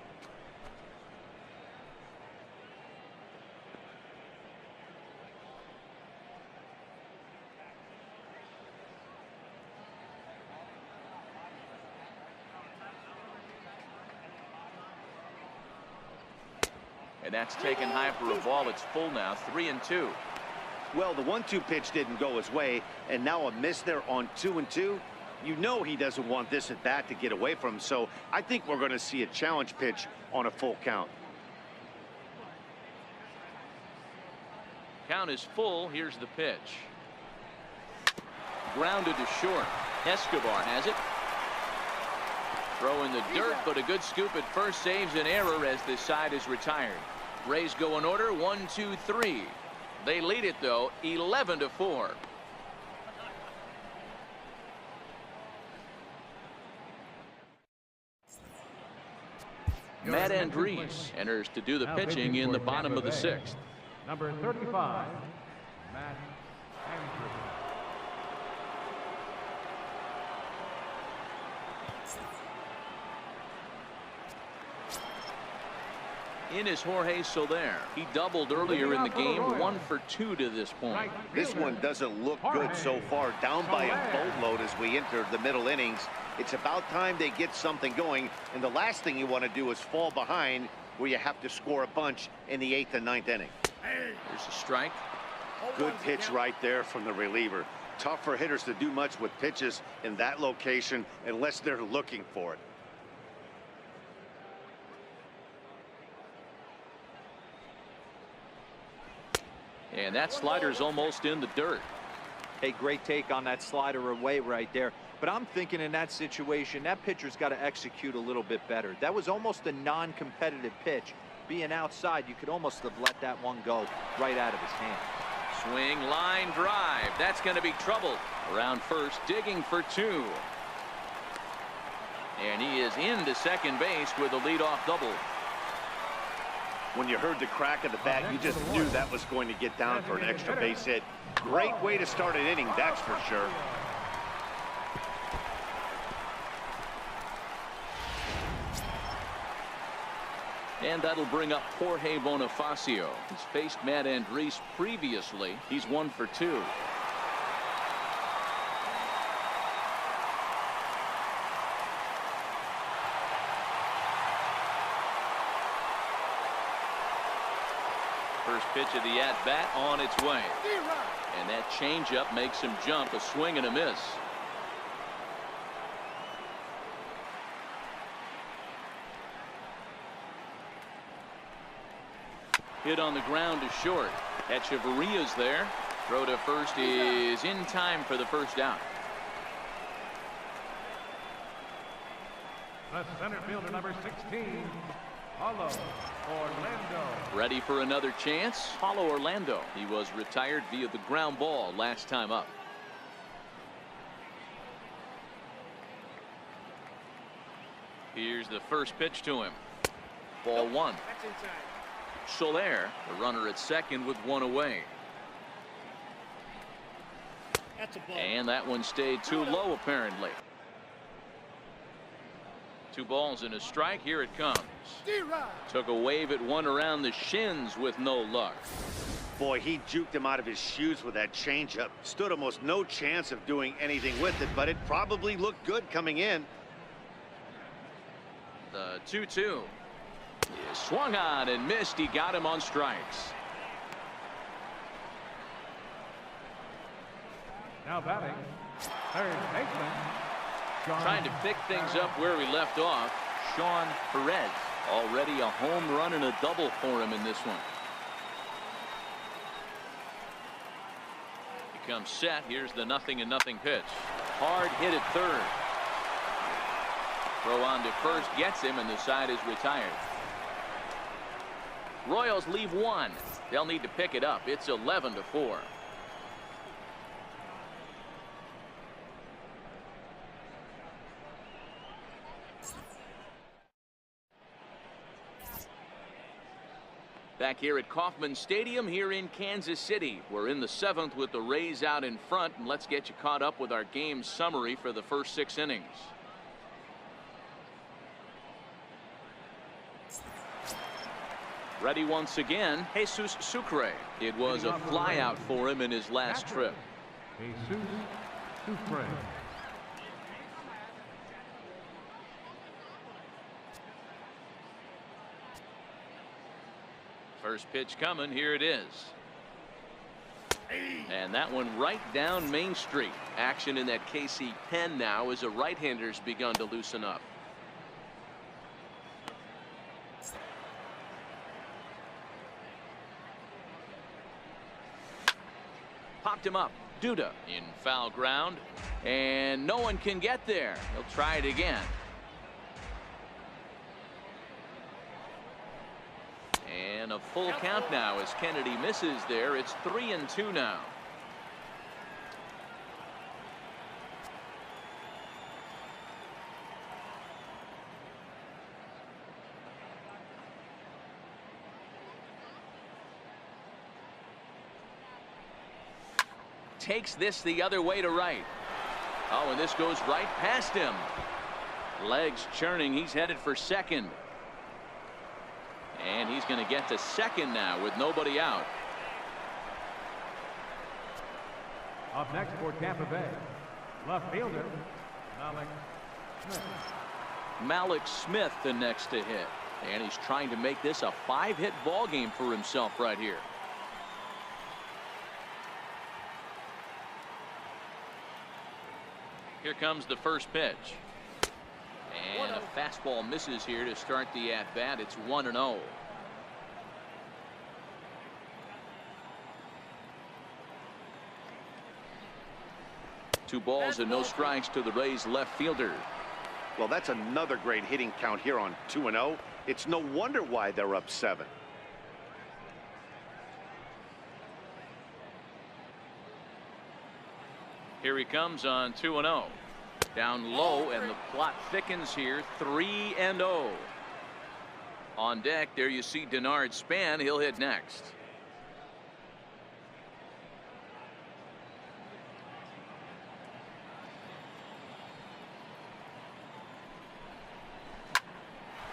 And that's taken high for a ball. It's full now, 3-2. Well, the 1-2 pitch didn't go his way, and now a miss there on 2-2. You know he doesn't want this at bat to get away from him, so I think we're going to see a challenge pitch on a full count. Count is full. Here's the pitch. Grounded to short. Escobar has it. Throw in the dirt, but a good scoop at first saves an error as this side is retired. Rays go in order, 1-2-3. They lead it, though, 11-4. Matt Andriese enters to do the pitching in the bottom of the 6th. Number 35, Matt Andriese. In is Jorge Soler. He doubled earlier in the game, 1 for 2 to this point. This one doesn't look good so far. Down by a boatload as we enter the middle innings. It's about time they get something going, and the last thing you want to do is fall behind where you have to score a bunch in the 8th and 9th inning. Here's a strike. Good pitch right there from the reliever. Tough for hitters to do much with pitches in that location unless they're looking for it. And that slider's almost in the dirt. Hey, great take on that slider away right there. But I'm thinking in that situation, that pitcher's got to execute a little bit better. That was almost a non-competitive pitch. Being outside, you could almost have let that one go right out of his hand. Swing, line drive. That's going to be trouble. Around first, digging for 2. And he is into second base with a leadoff double. When you heard the crack of the bat, you just knew that was going to get down for an extra base hit. Great way to start an inning, that's for sure. And that'll bring up Jorge Bonifacio. He's faced Matt Andriese previously. He's 1 for 2. First pitch of the at-bat on its way. And that changeup makes him jump. A swing and a miss. Hit on the ground to short. Echeverria's there. Throw to first is in time for the first out. The center fielder, number 16, Paulo Orlando. Ready for another chance? Paulo Orlando. He was retired via the ground ball last time up. Here's the first pitch to him. Ball 1. Soler, the runner at second with 1 away. And that one stayed too low apparently. 2 balls and a strike. Here it comes. Took a wave at one around the shins with no luck. Boy, he juked him out of his shoes with that changeup. Stood almost no chance of doing anything with it, but it probably looked good coming in. The 2-2. He swung on and missed. He got him on strikes. Now batting, third baseman. Trying to pick things up where we left off. Sean Perez. Already a home run and a double for him in this one. He comes set. Here's the 0-0 pitch. Hard hit at third. Throw on to first gets him, and the side is retired. Royals leave 1. They'll need to pick it up. It's 11-4. Back here at Kauffman Stadium here in Kansas City. We're in the 7th with the Rays out in front, and let's get you caught up with our game summary for the first 6 innings. Ready once again, Jesus Sucre. It was a flyout for him in his last trip. Jesus Sucre. First pitch coming. Here it is. And that one right down Main Street. Action in that KC pen now as a right-hander's begun to loosen up. Popped him up. Duda in foul ground. And no one can get there. He'll try it again. And a full count now as Kennedy misses there. It's 3-2 now. Takes this the other way to right. Oh, and this goes right past him. Legs churning. He's headed for second. And he's going to get to second now with nobody out. Up next for Tampa Bay, left fielder, Malik Smith. Malik Smith the next to hit. And he's trying to make this a 5-hit ball game for himself right here. Here comes the first pitch. And a fastball misses here to start the at-bat. It's 1-0. Two balls and no strikes to the Rays left fielder. Well, that's another great hitting count here on 2-0. It's no wonder why they're up 7. Here he comes on 2-0. Down low, and the plot thickens here. 3-0. On deck, there you see Denard Span. He'll hit next.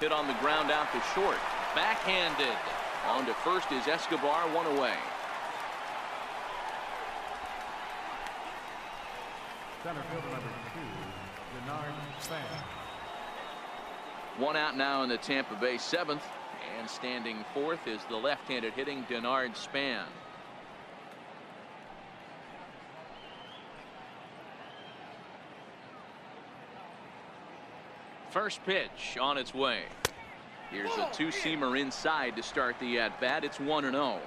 Hit on the ground out to short. Backhanded. On to first is Escobar, 1 away. Center fielder number 2, Denard Span. 1 out now in the Tampa Bay 7th. And standing 4th is the left-handed hitting Denard Span. First pitch on its way. Here's a two-seamer inside to start the at-bat. It's 1-0.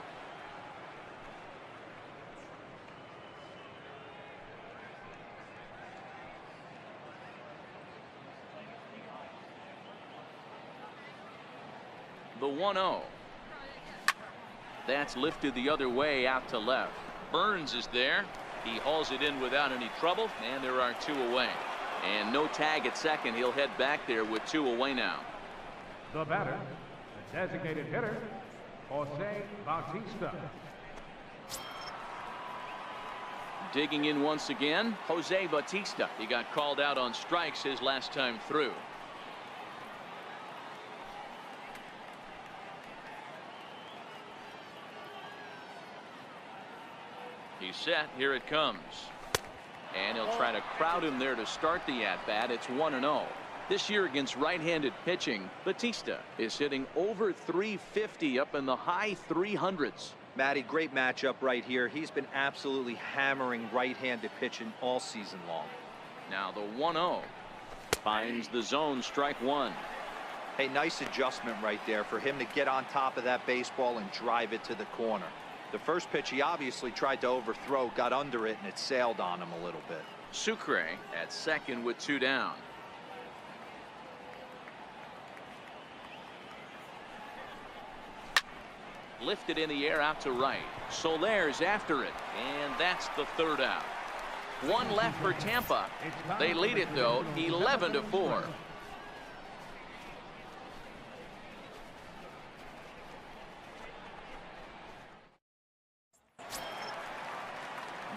The 1-0. That's lifted the other way out to left. Burns is there. He hauls it in without any trouble, and there are 2 away. And no tag at second. He'll head back there with 2 away now. The batter, the designated hitter, Jose Bautista. Digging in once again, Jose Bautista. He got called out on strikes his last time through. He's set. Here it comes. And he'll try to crowd him there to start the at-bat. It's 1-0. This year against right-handed pitching, Bautista is hitting over 350 up in the high 300s. Matty, great matchup right here. He's been absolutely hammering right-handed pitching all season long. Now the 1-0 finds the zone, strike 1. Hey, nice adjustment right there for him to get on top of that baseball and drive it to the corner. The first pitch he obviously tried to overthrow, got under it, and it sailed on him a little bit. Sucre at second with 2 down. Lifted in the air out to right. Soler's after it, and that's the 3rd out. 1 left for Tampa. They lead it though, 11-4.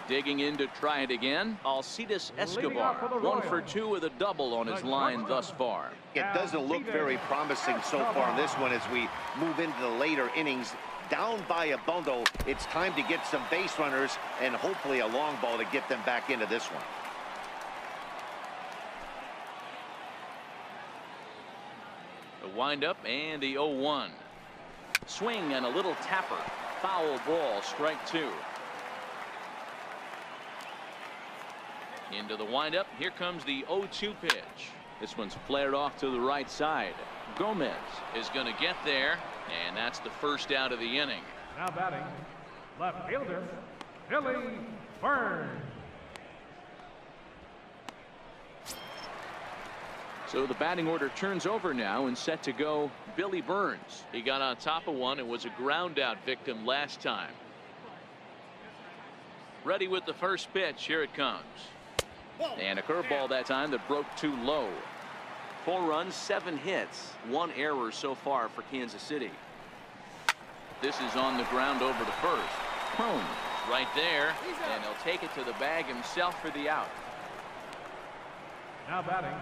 Digging in to try it again, Alcides Escobar, 1 for 2 with a double on his line thus far. It doesn't look very promising so far in this one as we move into the later innings. Down by a bundle, it's time to get some base runners and hopefully a long ball to get them back into this one. The windup and the 0-1. Swing and a little tapper. Foul ball, strike 2. Into the windup. Here comes the 0-2 pitch. This one's flared off to the right side. Gomez is going to get there, and that's the first out of the inning. Now batting, left fielder, Billy Burns. So the batting order turns over now and set to go Billy Burns. He got on top of one and was a ground out victim last time. Ready with the first pitch. Here it comes. And a curveball that time that broke too low. 4 runs, 7 hits, 1 error so far for Kansas City. This is on the ground over to first. Boom, right there, and he'll take it to the bag himself for the out. Now batting,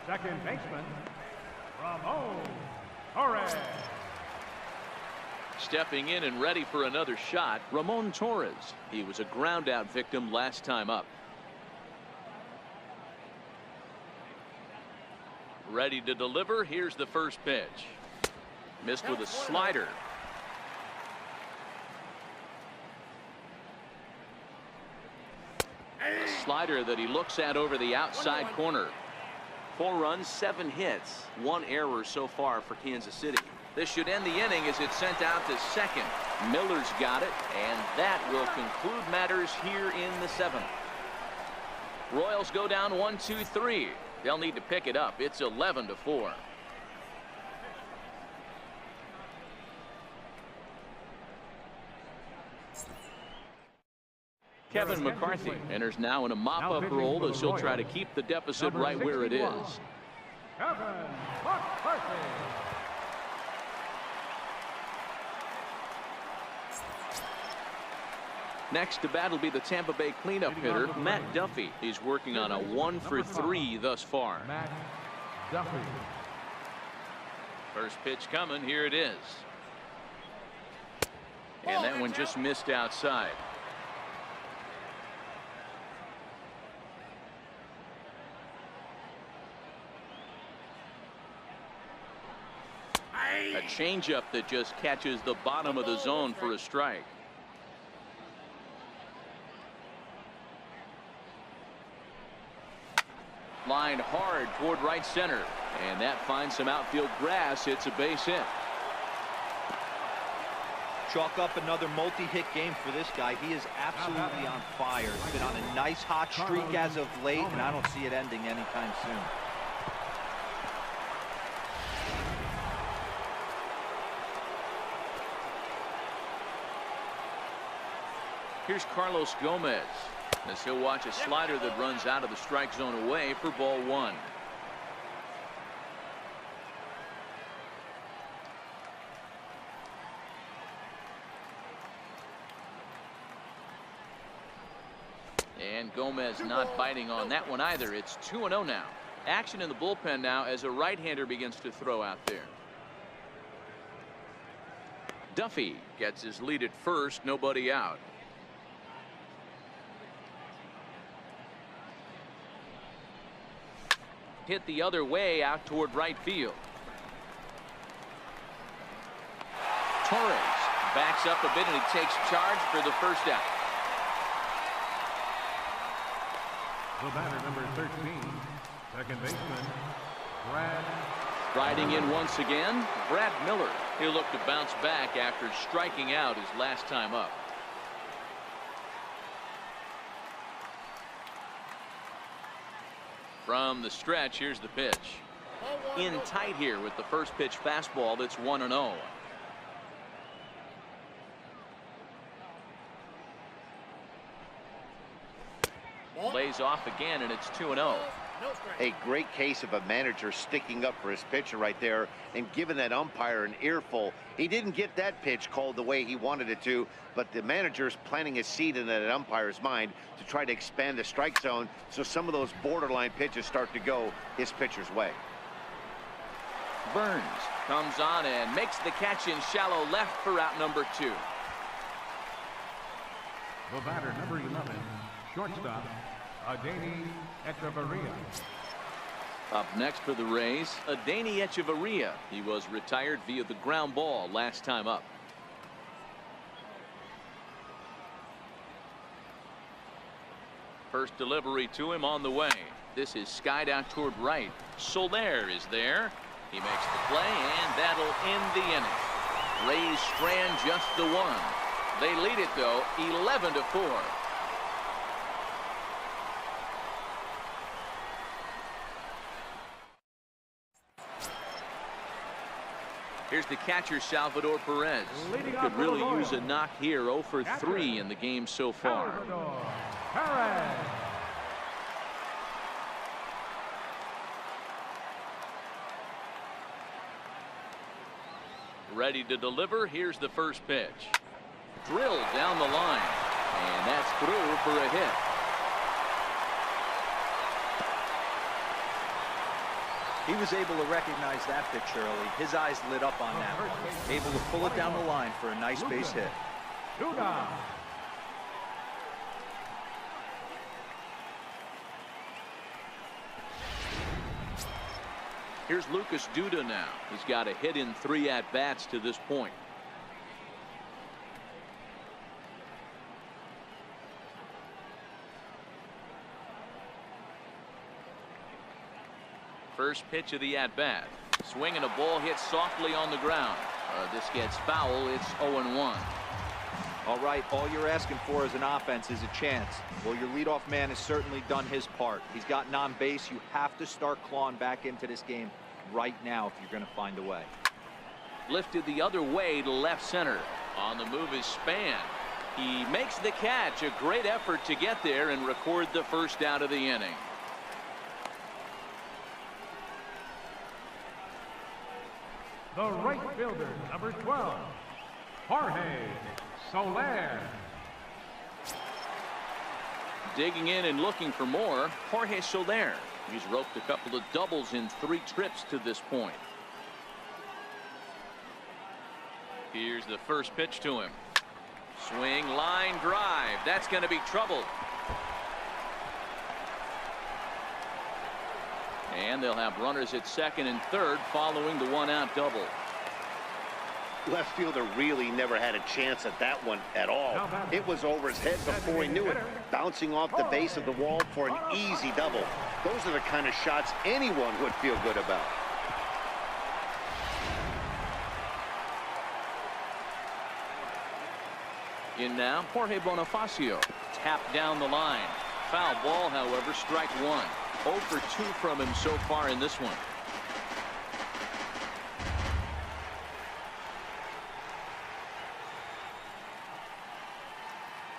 second baseman, Ramon Torres. Stepping in and ready for another shot, Ramon Torres. He was a ground out victim last time up. Ready to deliver. Here's the first pitch. Missed with a slider. A slider that he looks at over the outside corner. 4 runs, 7 hits, 1 error so far for Kansas City. This should end the inning as it's sent out to second. Miller's got it, and that will conclude matters here in the 7th. Royals go down 1-2-3. They'll need to pick it up. It's 11-4. Kevin McCarthy enters now in a mop-up role as he'll try to keep the deficit right where it is. Kevin McCarthy. Next to bat will be the Tampa Bay cleanup hitter, Matt Duffy. He's working on a 1-for-3 thus far. Matt Duffy. First pitch coming. Here it is. And that one just missed outside. A changeup that just catches the bottom of the zone for a strike. Lined hard toward right center, and that finds some outfield grass. It's a base hit. Chalk up another multi-hit game for this guy. He is absolutely on fire. He's been on a nice hot streak as of late, and I don't see it ending anytime soon. Here's Carlos Gomez as he'll watch a slider that runs out of the strike zone away for ball 1. And Gomez not biting on that one either. It's 2-0 now. Action in the bullpen now as a right-hander begins to throw out there. Duffy gets his lead at first, nobody out. Hit the other way out toward right field. Torres backs up a bit and he takes charge for the first out. The batter, number 13, second baseman, Brad. Riding in once again, Brad Miller. He'll look to bounce back after striking out his last time up. From the stretch, here's the pitch. In tight here with the first pitch fastball that's 1-0. Lays off again, and it's 2-0. A great case of a manager sticking up for his pitcher right there and giving that umpire an earful. He didn't get that pitch called the way he wanted it to, but the manager's planting a seed in that umpire's mind to try to expand the strike zone so some of those borderline pitches start to go his pitcher's way. Burns comes on and makes the catch in shallow left for out number 2. The batter, number 11, shortstop, Adeiny Echeverria. Up next for the Rays, Adeiny Echeverria. He was retired via the ground ball last time up. First delivery to him on the way. This is skied out toward right. Soler is there. He makes the play, and that'll end the inning. Rays strand just the one. They lead it, though, 11-4. Here's the catcher, Salvador Perez. Could really use a knock here. 0 for 3 in the game so far. Ready to deliver. Here's the first pitch. Drilled down the line. And that's through for a hit. He was able to recognize that pitch early. His eyes lit up on that one. Able to pull it down the line for a nice base hit. Here's Lucas Duda now. He's got a hit in 3 at-bats to this point. First pitch of the at-bat. Swing and a ball hit softly on the ground. This gets foul. It's 0-1. All right, all you're asking for as an offense is a chance. Well, your leadoff man has certainly done his part. He's gotten on base. You have to start clawing back into this game right now if you're going to find a way. Lifted the other way to left center. On the move is Span. He makes the catch. A great effort to get there and record the first out of the inning. The right fielder, number 12, Jorge Soler. Digging in and looking for more, Jorge Soler. He's roped a couple of doubles in 3 trips to this point. Here's the first pitch to him. Swing, line drive. That's going to be trouble. And they'll have runners at second and third following the 1-out double. Left fielder really never had a chance at that one at all. It was over his head before he knew it, bouncing off the base of the wall for an easy double. Those are the kind of shots anyone would feel good about. In now, Jorge Bonifacio. Tapped down the line. Foul ball, however, strike 1. 0 for 2 from him so far in this one.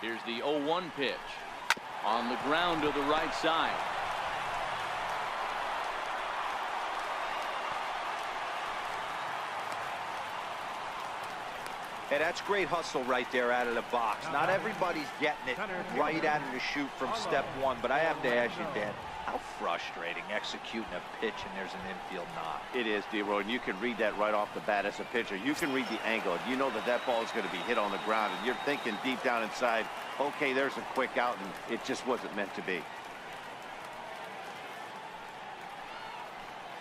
Here's the 0-1 pitch. On the ground to the right side. Hey, that's great hustle right there out of the box. Not everybody's getting it right out of the chute from step 1, but I have to ask you, Dan, how frustrating executing a pitch and there's an infield knock. It is, D-Roy, and you can read that right off the bat as a pitcher. You can read the angle. You know that that ball is going to be hit on the ground, and you're thinking deep down inside, okay, there's a quick out, and it just wasn't meant to be.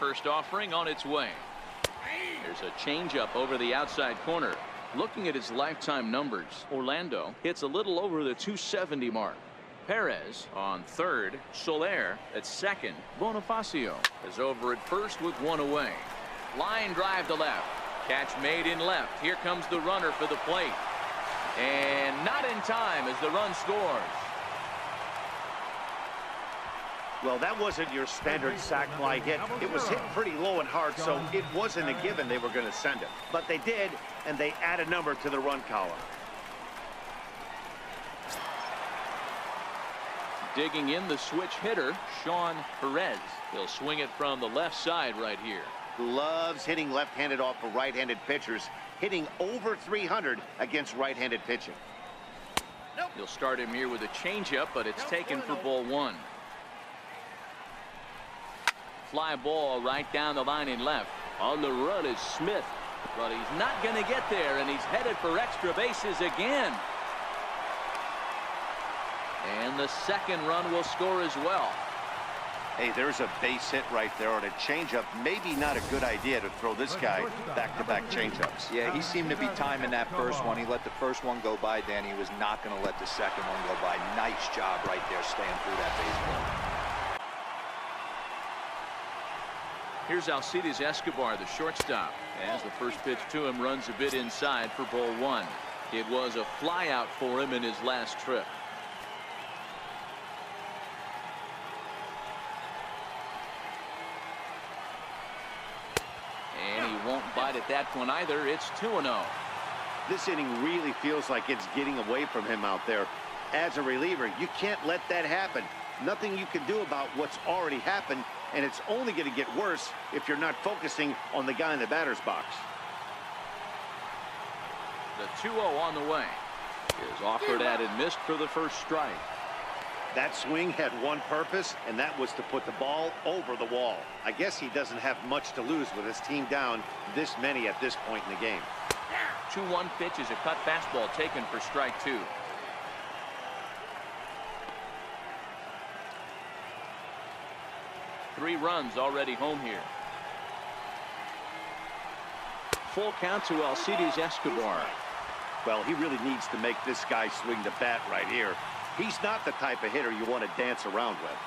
First offering on its way. There's a changeup over the outside corner. Looking at his lifetime numbers, Orlando hits a little over the 270 mark. Perez on third, Soler at second. Bonifacio is over at first with 1 away. Line drive to left. Catch made in left. Here comes the runner for the plate. And not in time as the run scores. Well, that wasn't your standard sac fly hit. It was hit pretty low and hard, so it wasn't a given they were going to send it. But they did, and they add a number to the run column. Digging in the switch hitter, Sean Perez. He'll swing it from the left side right here. Loves hitting left-handed off of right-handed pitchers, hitting over 300 against right-handed pitching. He'll start him here with a changeup, but it's taken for ball 1. Fly ball right down the line in left. On the run is Smith, but he's not going to get there, and he's headed for extra bases again. And the second run will score as well. Hey, there's a base hit right there on a changeup. Maybe not a good idea to throw this guy back-to-back changeups. Yeah, he seemed to be timing that first one. He let the first one go by, Dan. He was not going to let the second one go by. Nice job right there staying through that baseball. Here's Alcides Escobar, the shortstop, as the first pitch to him runs a bit inside for ball 1. It was a fly out for him in his last trip. And he won't bite at that one either. It's 2-0. This inning really feels like it's getting away from him out there. As a reliever, you can't let that happen. Nothing you can do about what's already happened, and it's only going to get worse if you're not focusing on the guy in the batter's box. The 2-0 on the way is offered at and missed for the first strike. That swing had one purpose, and that was to put the ball over the wall. I guess he doesn't have much to lose with his team down this many at this point in the game. 2-1 pitch is a cut fastball taken for strike 2. Three runs already home here. Full count to Alcides Escobar. Well, he really needs to make this guy swing the bat right here. He's not the type of hitter you want to dance around with.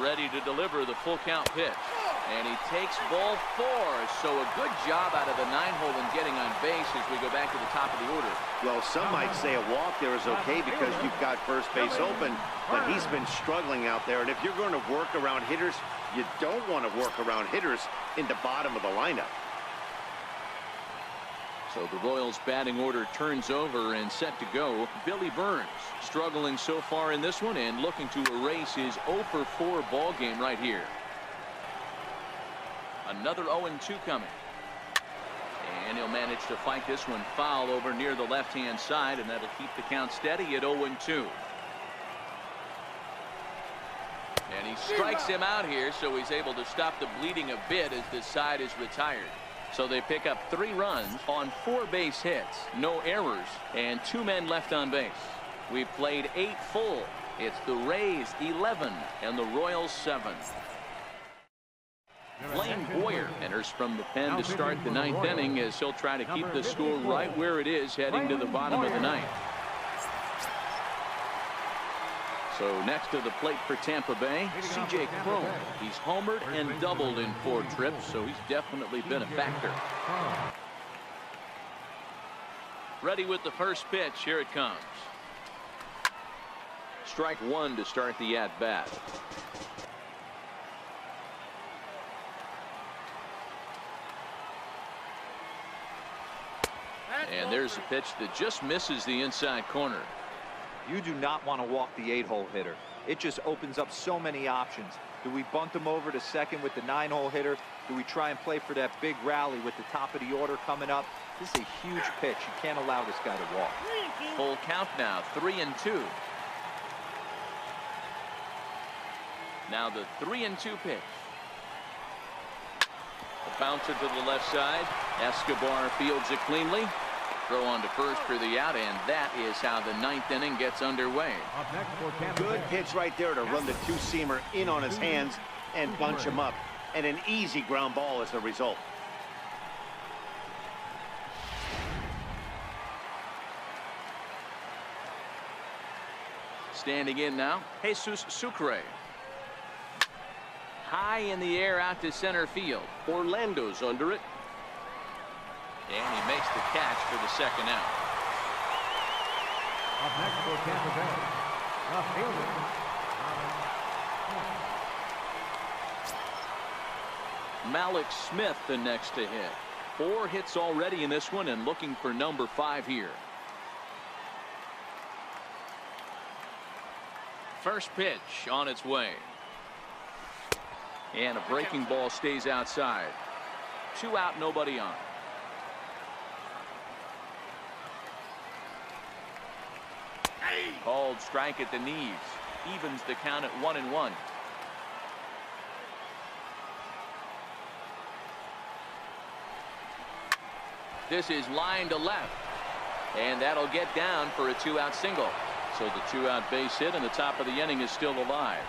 Ready to deliver the full count pitch. And he takes ball 4. So a good job out of the 9-hole in getting on base as we go back to the top of the order. Well, some might say a walk there is okay because you've got first base open, but he's been struggling out there. And if you're going to work around hitters, you don't want to work around hitters in the bottom of the lineup. So the Royals batting order turns over and set to go. Billy Burns struggling so far in this one and looking to erase his 0-for-4 ball game right here. Another 0-2 coming. And he'll manage to fight this one foul over near the left-hand side, and that'll keep the count steady at 0-2. And he strikes him out here, so he's able to stop the bleeding a bit as this side is retired. So they pick up 3 runs on 4 base hits, no errors, and 2 men left on base. We've played 8 full. It's the Rays 11 and the Royals 7. Blaine Boyer enters from the pen to start the 9th inning as he'll try to keep the score right where it is heading to the bottom of the 9th. So next to the plate for Tampa Bay, C.J. Cron. He's homered and doubled in 4 trips, so he's definitely been a factor. Ready with the first pitch. Here it comes. Strike 1 to start the at-bat. And there's a pitch that just misses the inside corner. You do not want to walk the 8-hole hitter. It just opens up so many options. Do we bunt him over to second with the 9-hole hitter? Do we try and play for that big rally with the top of the order coming up? This is a huge pitch. You can't allow this guy to walk. Full count now, 3-2. Now the 3-2 pitch. A bouncer to the left side. Escobar fields it cleanly. Throw on to first for the out, and that is how the 9th inning gets underway. Good pitch right there to run the 2-seamer in on his hands and bunch him up, and an easy ground ball as a result. Standing in now, Jesus Sucre. High in the air out to center field. Orlando's under it. And he makes the catch for the second out. Up next for Tampa Bay, left fielder, Malik Smith the next to hit. 4 hits already in this one and looking for number 5 here. First pitch on its way. And a breaking ball stays outside. 2 out, nobody on. Called strike at the knees. Evens the count at 1-1. This is line to left. And that'll get down for a 2-out single. So the 2-out base hit and the top of the inning is still alive.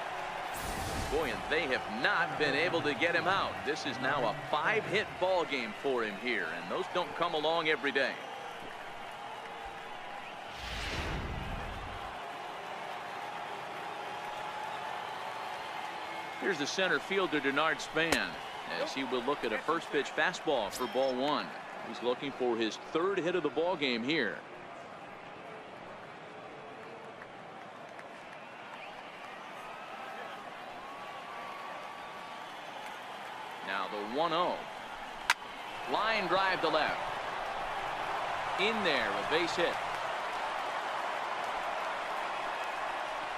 Boy, and they have not been able to get him out. This is now a 5-hit ball game for him here, and those don't come along every day. Here's the center fielder, Denard Span, as he will look at a first pitch fastball for ball 1. He's looking for his 3rd hit of the ball game here. Now the 1-0. Line drive to left. In there, a base hit.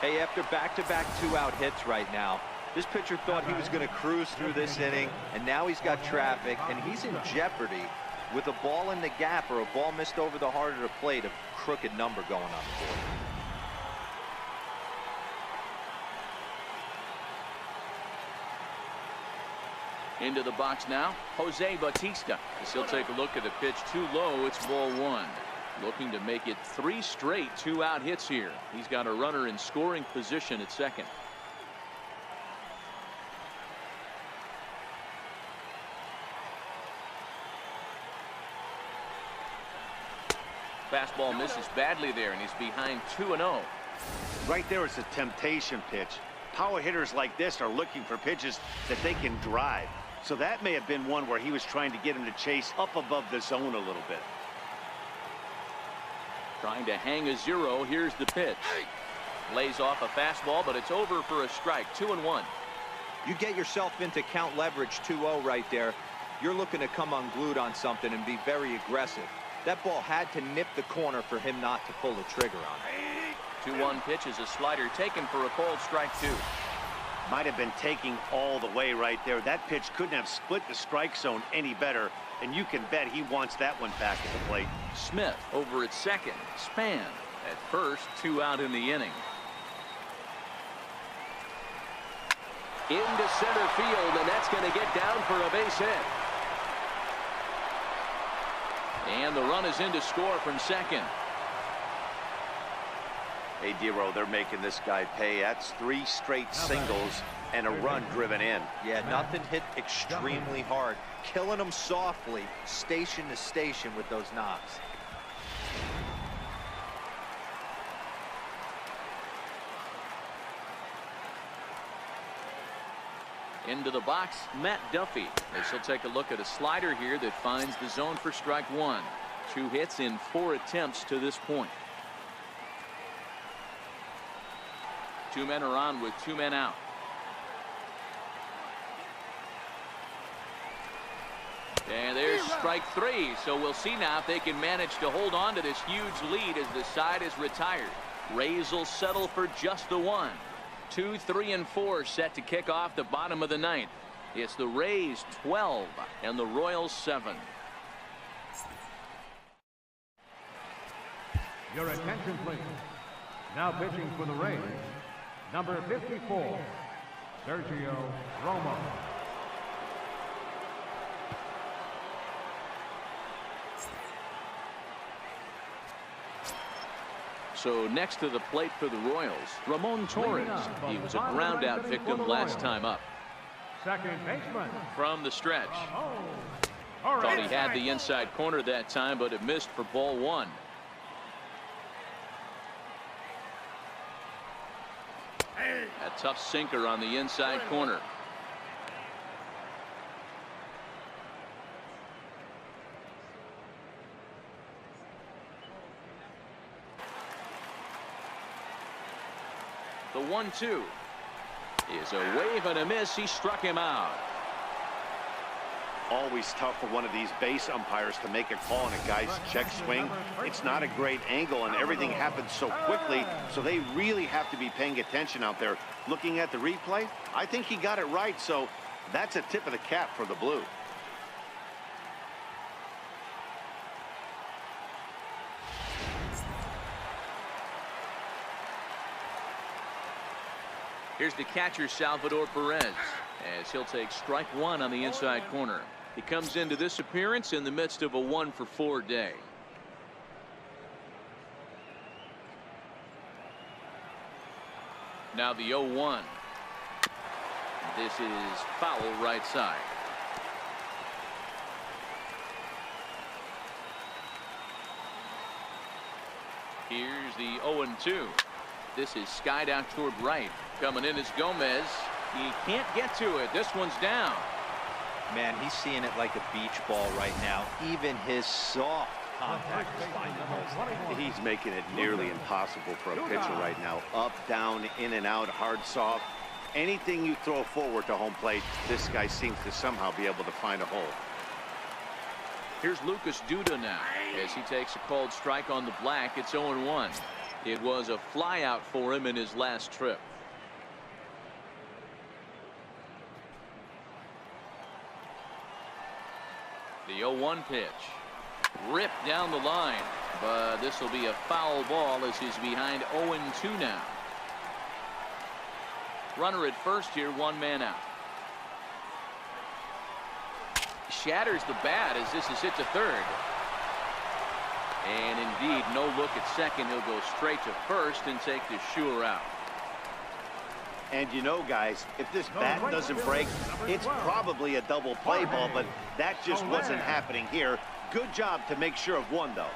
Hey, after back-to-back 2-out hits right now, this pitcher thought he was going to cruise through this inning, and now he's got traffic, and he's in jeopardy With a ball in the gap or a ball missed over the harder to plate, a crooked number going on the board. Into the box now, Jose Bautista. As he'll take a look at the pitch too low. It's ball one. Looking to make it 3 straight 2-out hits here. He's got a runner in scoring position at second. Fastball misses badly there, and he's behind 2-0. Right there is a temptation pitch. Power hitters like this are looking for pitches that they can drive. So that may have been one where he was trying to get him to chase up above the zone a little bit. Trying to hang a 0. Here's the pitch. Lays off a fastball, but it's over for a strike. 2-1. You get yourself into count leverage 2-0 right there. You're looking to come unglued on something and be very aggressive. That ball had to nip the corner for him not to pull the trigger on it. 2-1 pitch is a slider taken for a called strike 2. Might have been taking all the way right there. That pitch couldn't have split the strike zone any better, and you can bet he wants that one back at the plate. Smith over at second. Span at first. 2 out in the inning. Into center field, and that's going to get down for a base hit. And the run is in to score from second. Hey, Dero, they're making this guy pay. That's 3 straight singles and a run driven in. Yeah, nothing hit extremely hard. Killing them softly, station to station with those knocks. Into the box, Matt Duffy. As he'll take a look at a slider here that finds the zone for strike 1. 2 hits in 4 attempts to this point. 2 men are on with 2 men out. And there's strike 3. So we'll see now if they can manage to hold on to this huge lead as the side is retired. Rays will settle for just the 1. 2, 3, and 4 set to kick off the bottom of the 9th. It's the Rays 12 and the Royals 7. Your attention, please. Now pitching for the Rays, number 54, Sergio Romo. So next to the plate for the Royals, Ramon Torres. He was a ground out victim last time up. Second baseman. From the stretch. Thought he had the inside corner that time, but it missed for ball 1. A tough sinker on the inside corner. The 1-2 is a wave and a miss. He struck him out. Always tough for one of these base umpires to make a call on a guy's check swing. It's not a great angle, and everything happens so quickly, so they really have to be paying attention out there. Looking at the replay, I think he got it right, so that's a tip of the cap for the Blue. Here's the catcher, Salvador Perez, as he'll take strike 1 on the inside corner. He comes into this appearance in the midst of a 1-for-4 day. Now the 0-1. This is foul right side. Here's the 0-2. This is skied out toward right. Coming in is Gomez. He can't get to it. This one's down. Man, he's seeing it like a beach ball right now. Even his soft contact is finding holes. He's making it nearly impossible for a pitcher right now. Up, down, in and out, hard, soft. Anything you throw forward to home plate, this guy seems to somehow be able to find a hole. Here's Lucas Duda now as he takes a called strike on the black. It's 0-1. It was a fly out for him in his last trip. The 0-1 pitch. Ripped down the line, but this will be a foul ball as he's behind 0-2 now. Runner at first here, one man out. Shatters the bat as this is hit to third. And indeed, no look at second. He'll go straight to first and take the sure out. And you know, guys, if this bat doesn't break, it's probably a double play ball, but that just wasn't happening here. Good job to make sure of one, though.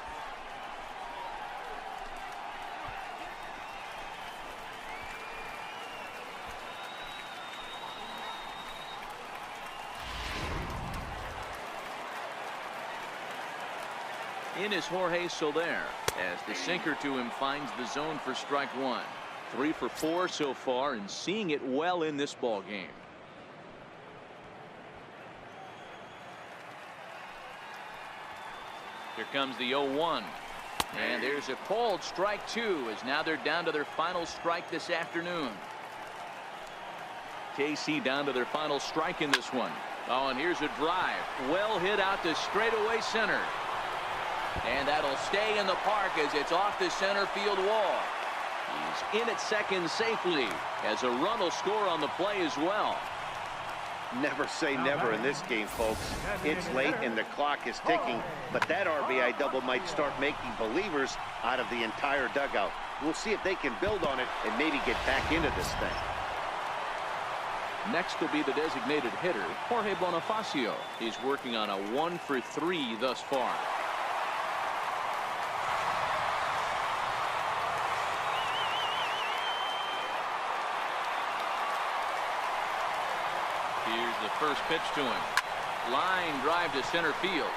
In is Jorge Soler as the sinker to him finds the zone for strike one. 3 for 4 so far and seeing it well in this ball game. Here comes the 0-1. And there's a called strike two as now they're down to their final strike this afternoon. KC down to their final strike in this one. Oh, and here's a drive. Well hit out to straightaway center. And that'll stay in the park as it's off the center field wall. He's in at second safely as a run will score on the play as well. Never say never in this game, folks. It's late and the clock is ticking, but that RBI double might start making believers out of the entire dugout. We'll see if they can build on it and maybe get back into this thing. Next will be the designated hitter, Jorge Bonifacio. He's working on a 1 for 3 thus far. Here's the first pitch to him. Line drive to center field.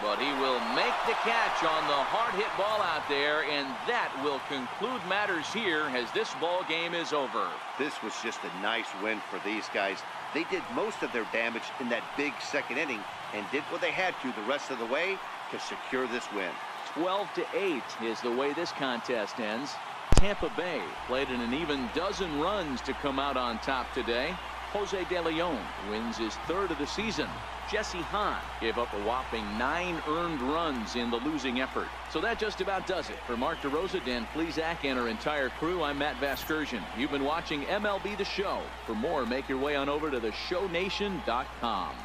But he will make the catch on the hard hit ball out there, and that will conclude matters here as this ball game is over. This was just a nice win for these guys. They did most of their damage in that big second inning and did what they had to the rest of the way to secure this win. 12-8 is the way this contest ends. Tampa Bay played in an even dozen runs to come out on top today. Jose De Leon wins his 3rd of the season. Jesse Hahn gave up a whopping 9 earned runs in the losing effort. So that just about does it. For Mark DeRosa, Dan Plesac, and our entire crew, I'm Matt Vasgersian. You've been watching MLB The Show. For more, make your way on over to theshownation.com.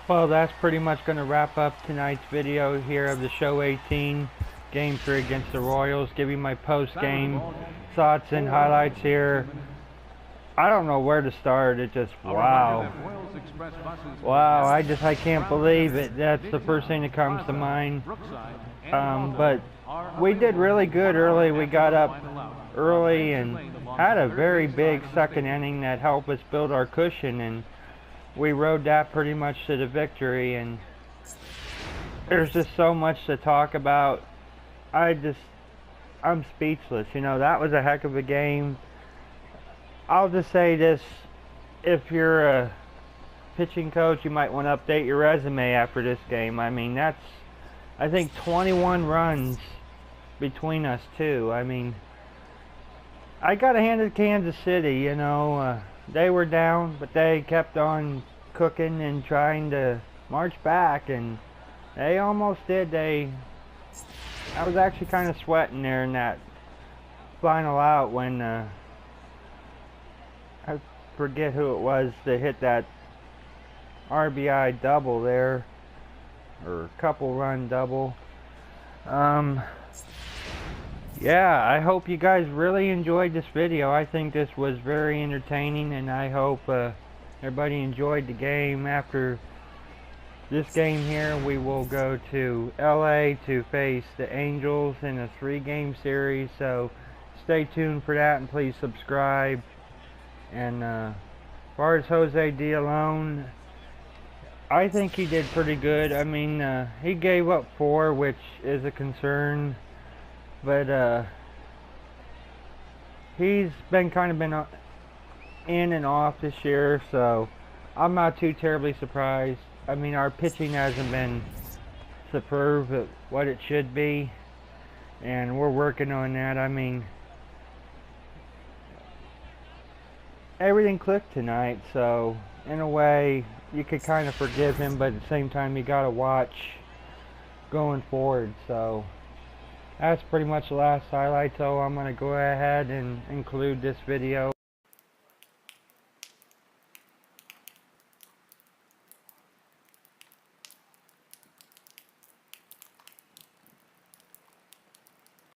Well, that's pretty much going to wrap up tonight's video here of the Show 18 Game 3 against the Royals. Give you my post-game thoughts and highlights here. I don't know where to start. It just, wow. Wow, I can't believe it. That's the first thing that comes to mind. But we did really good early. We got up early and had a very big second inning that helped us build our cushion, and we rode that pretty much to the victory. And there's just so much to talk about. I'm speechless. You know, that was a heck of a game. I'll just say this, if you're a pitching coach, you might want to update your resume after this game. I mean, that's, I think, 21 runs between us two. I mean, I got to hand it to Kansas City, you know. They were down, but they kept on cooking and trying to march back, and they almost did. I was actually kind of sweating there in that final out when I forget who it was that hit that RBI double there, or couple run double. Yeah, I hope you guys really enjoyed this video. I think this was very entertaining, and I hope everybody enjoyed the game. After this game here, we will go to LA to face the Angels in a 3-game series, so stay tuned for that, and please subscribe. And as far as Jose De Leon, I think he did pretty good. I mean, he gave up 4, which is a concern, but he's been in and off this year, so I'm not too terribly surprised. I mean, our pitching hasn't been superb at what it should be, and we're working on that. I mean, everything clicked tonight, so in a way you could kind of forgive him, but at the same time you got to watch going forward. So that's pretty much the last highlight, so I'm going to go ahead and include this video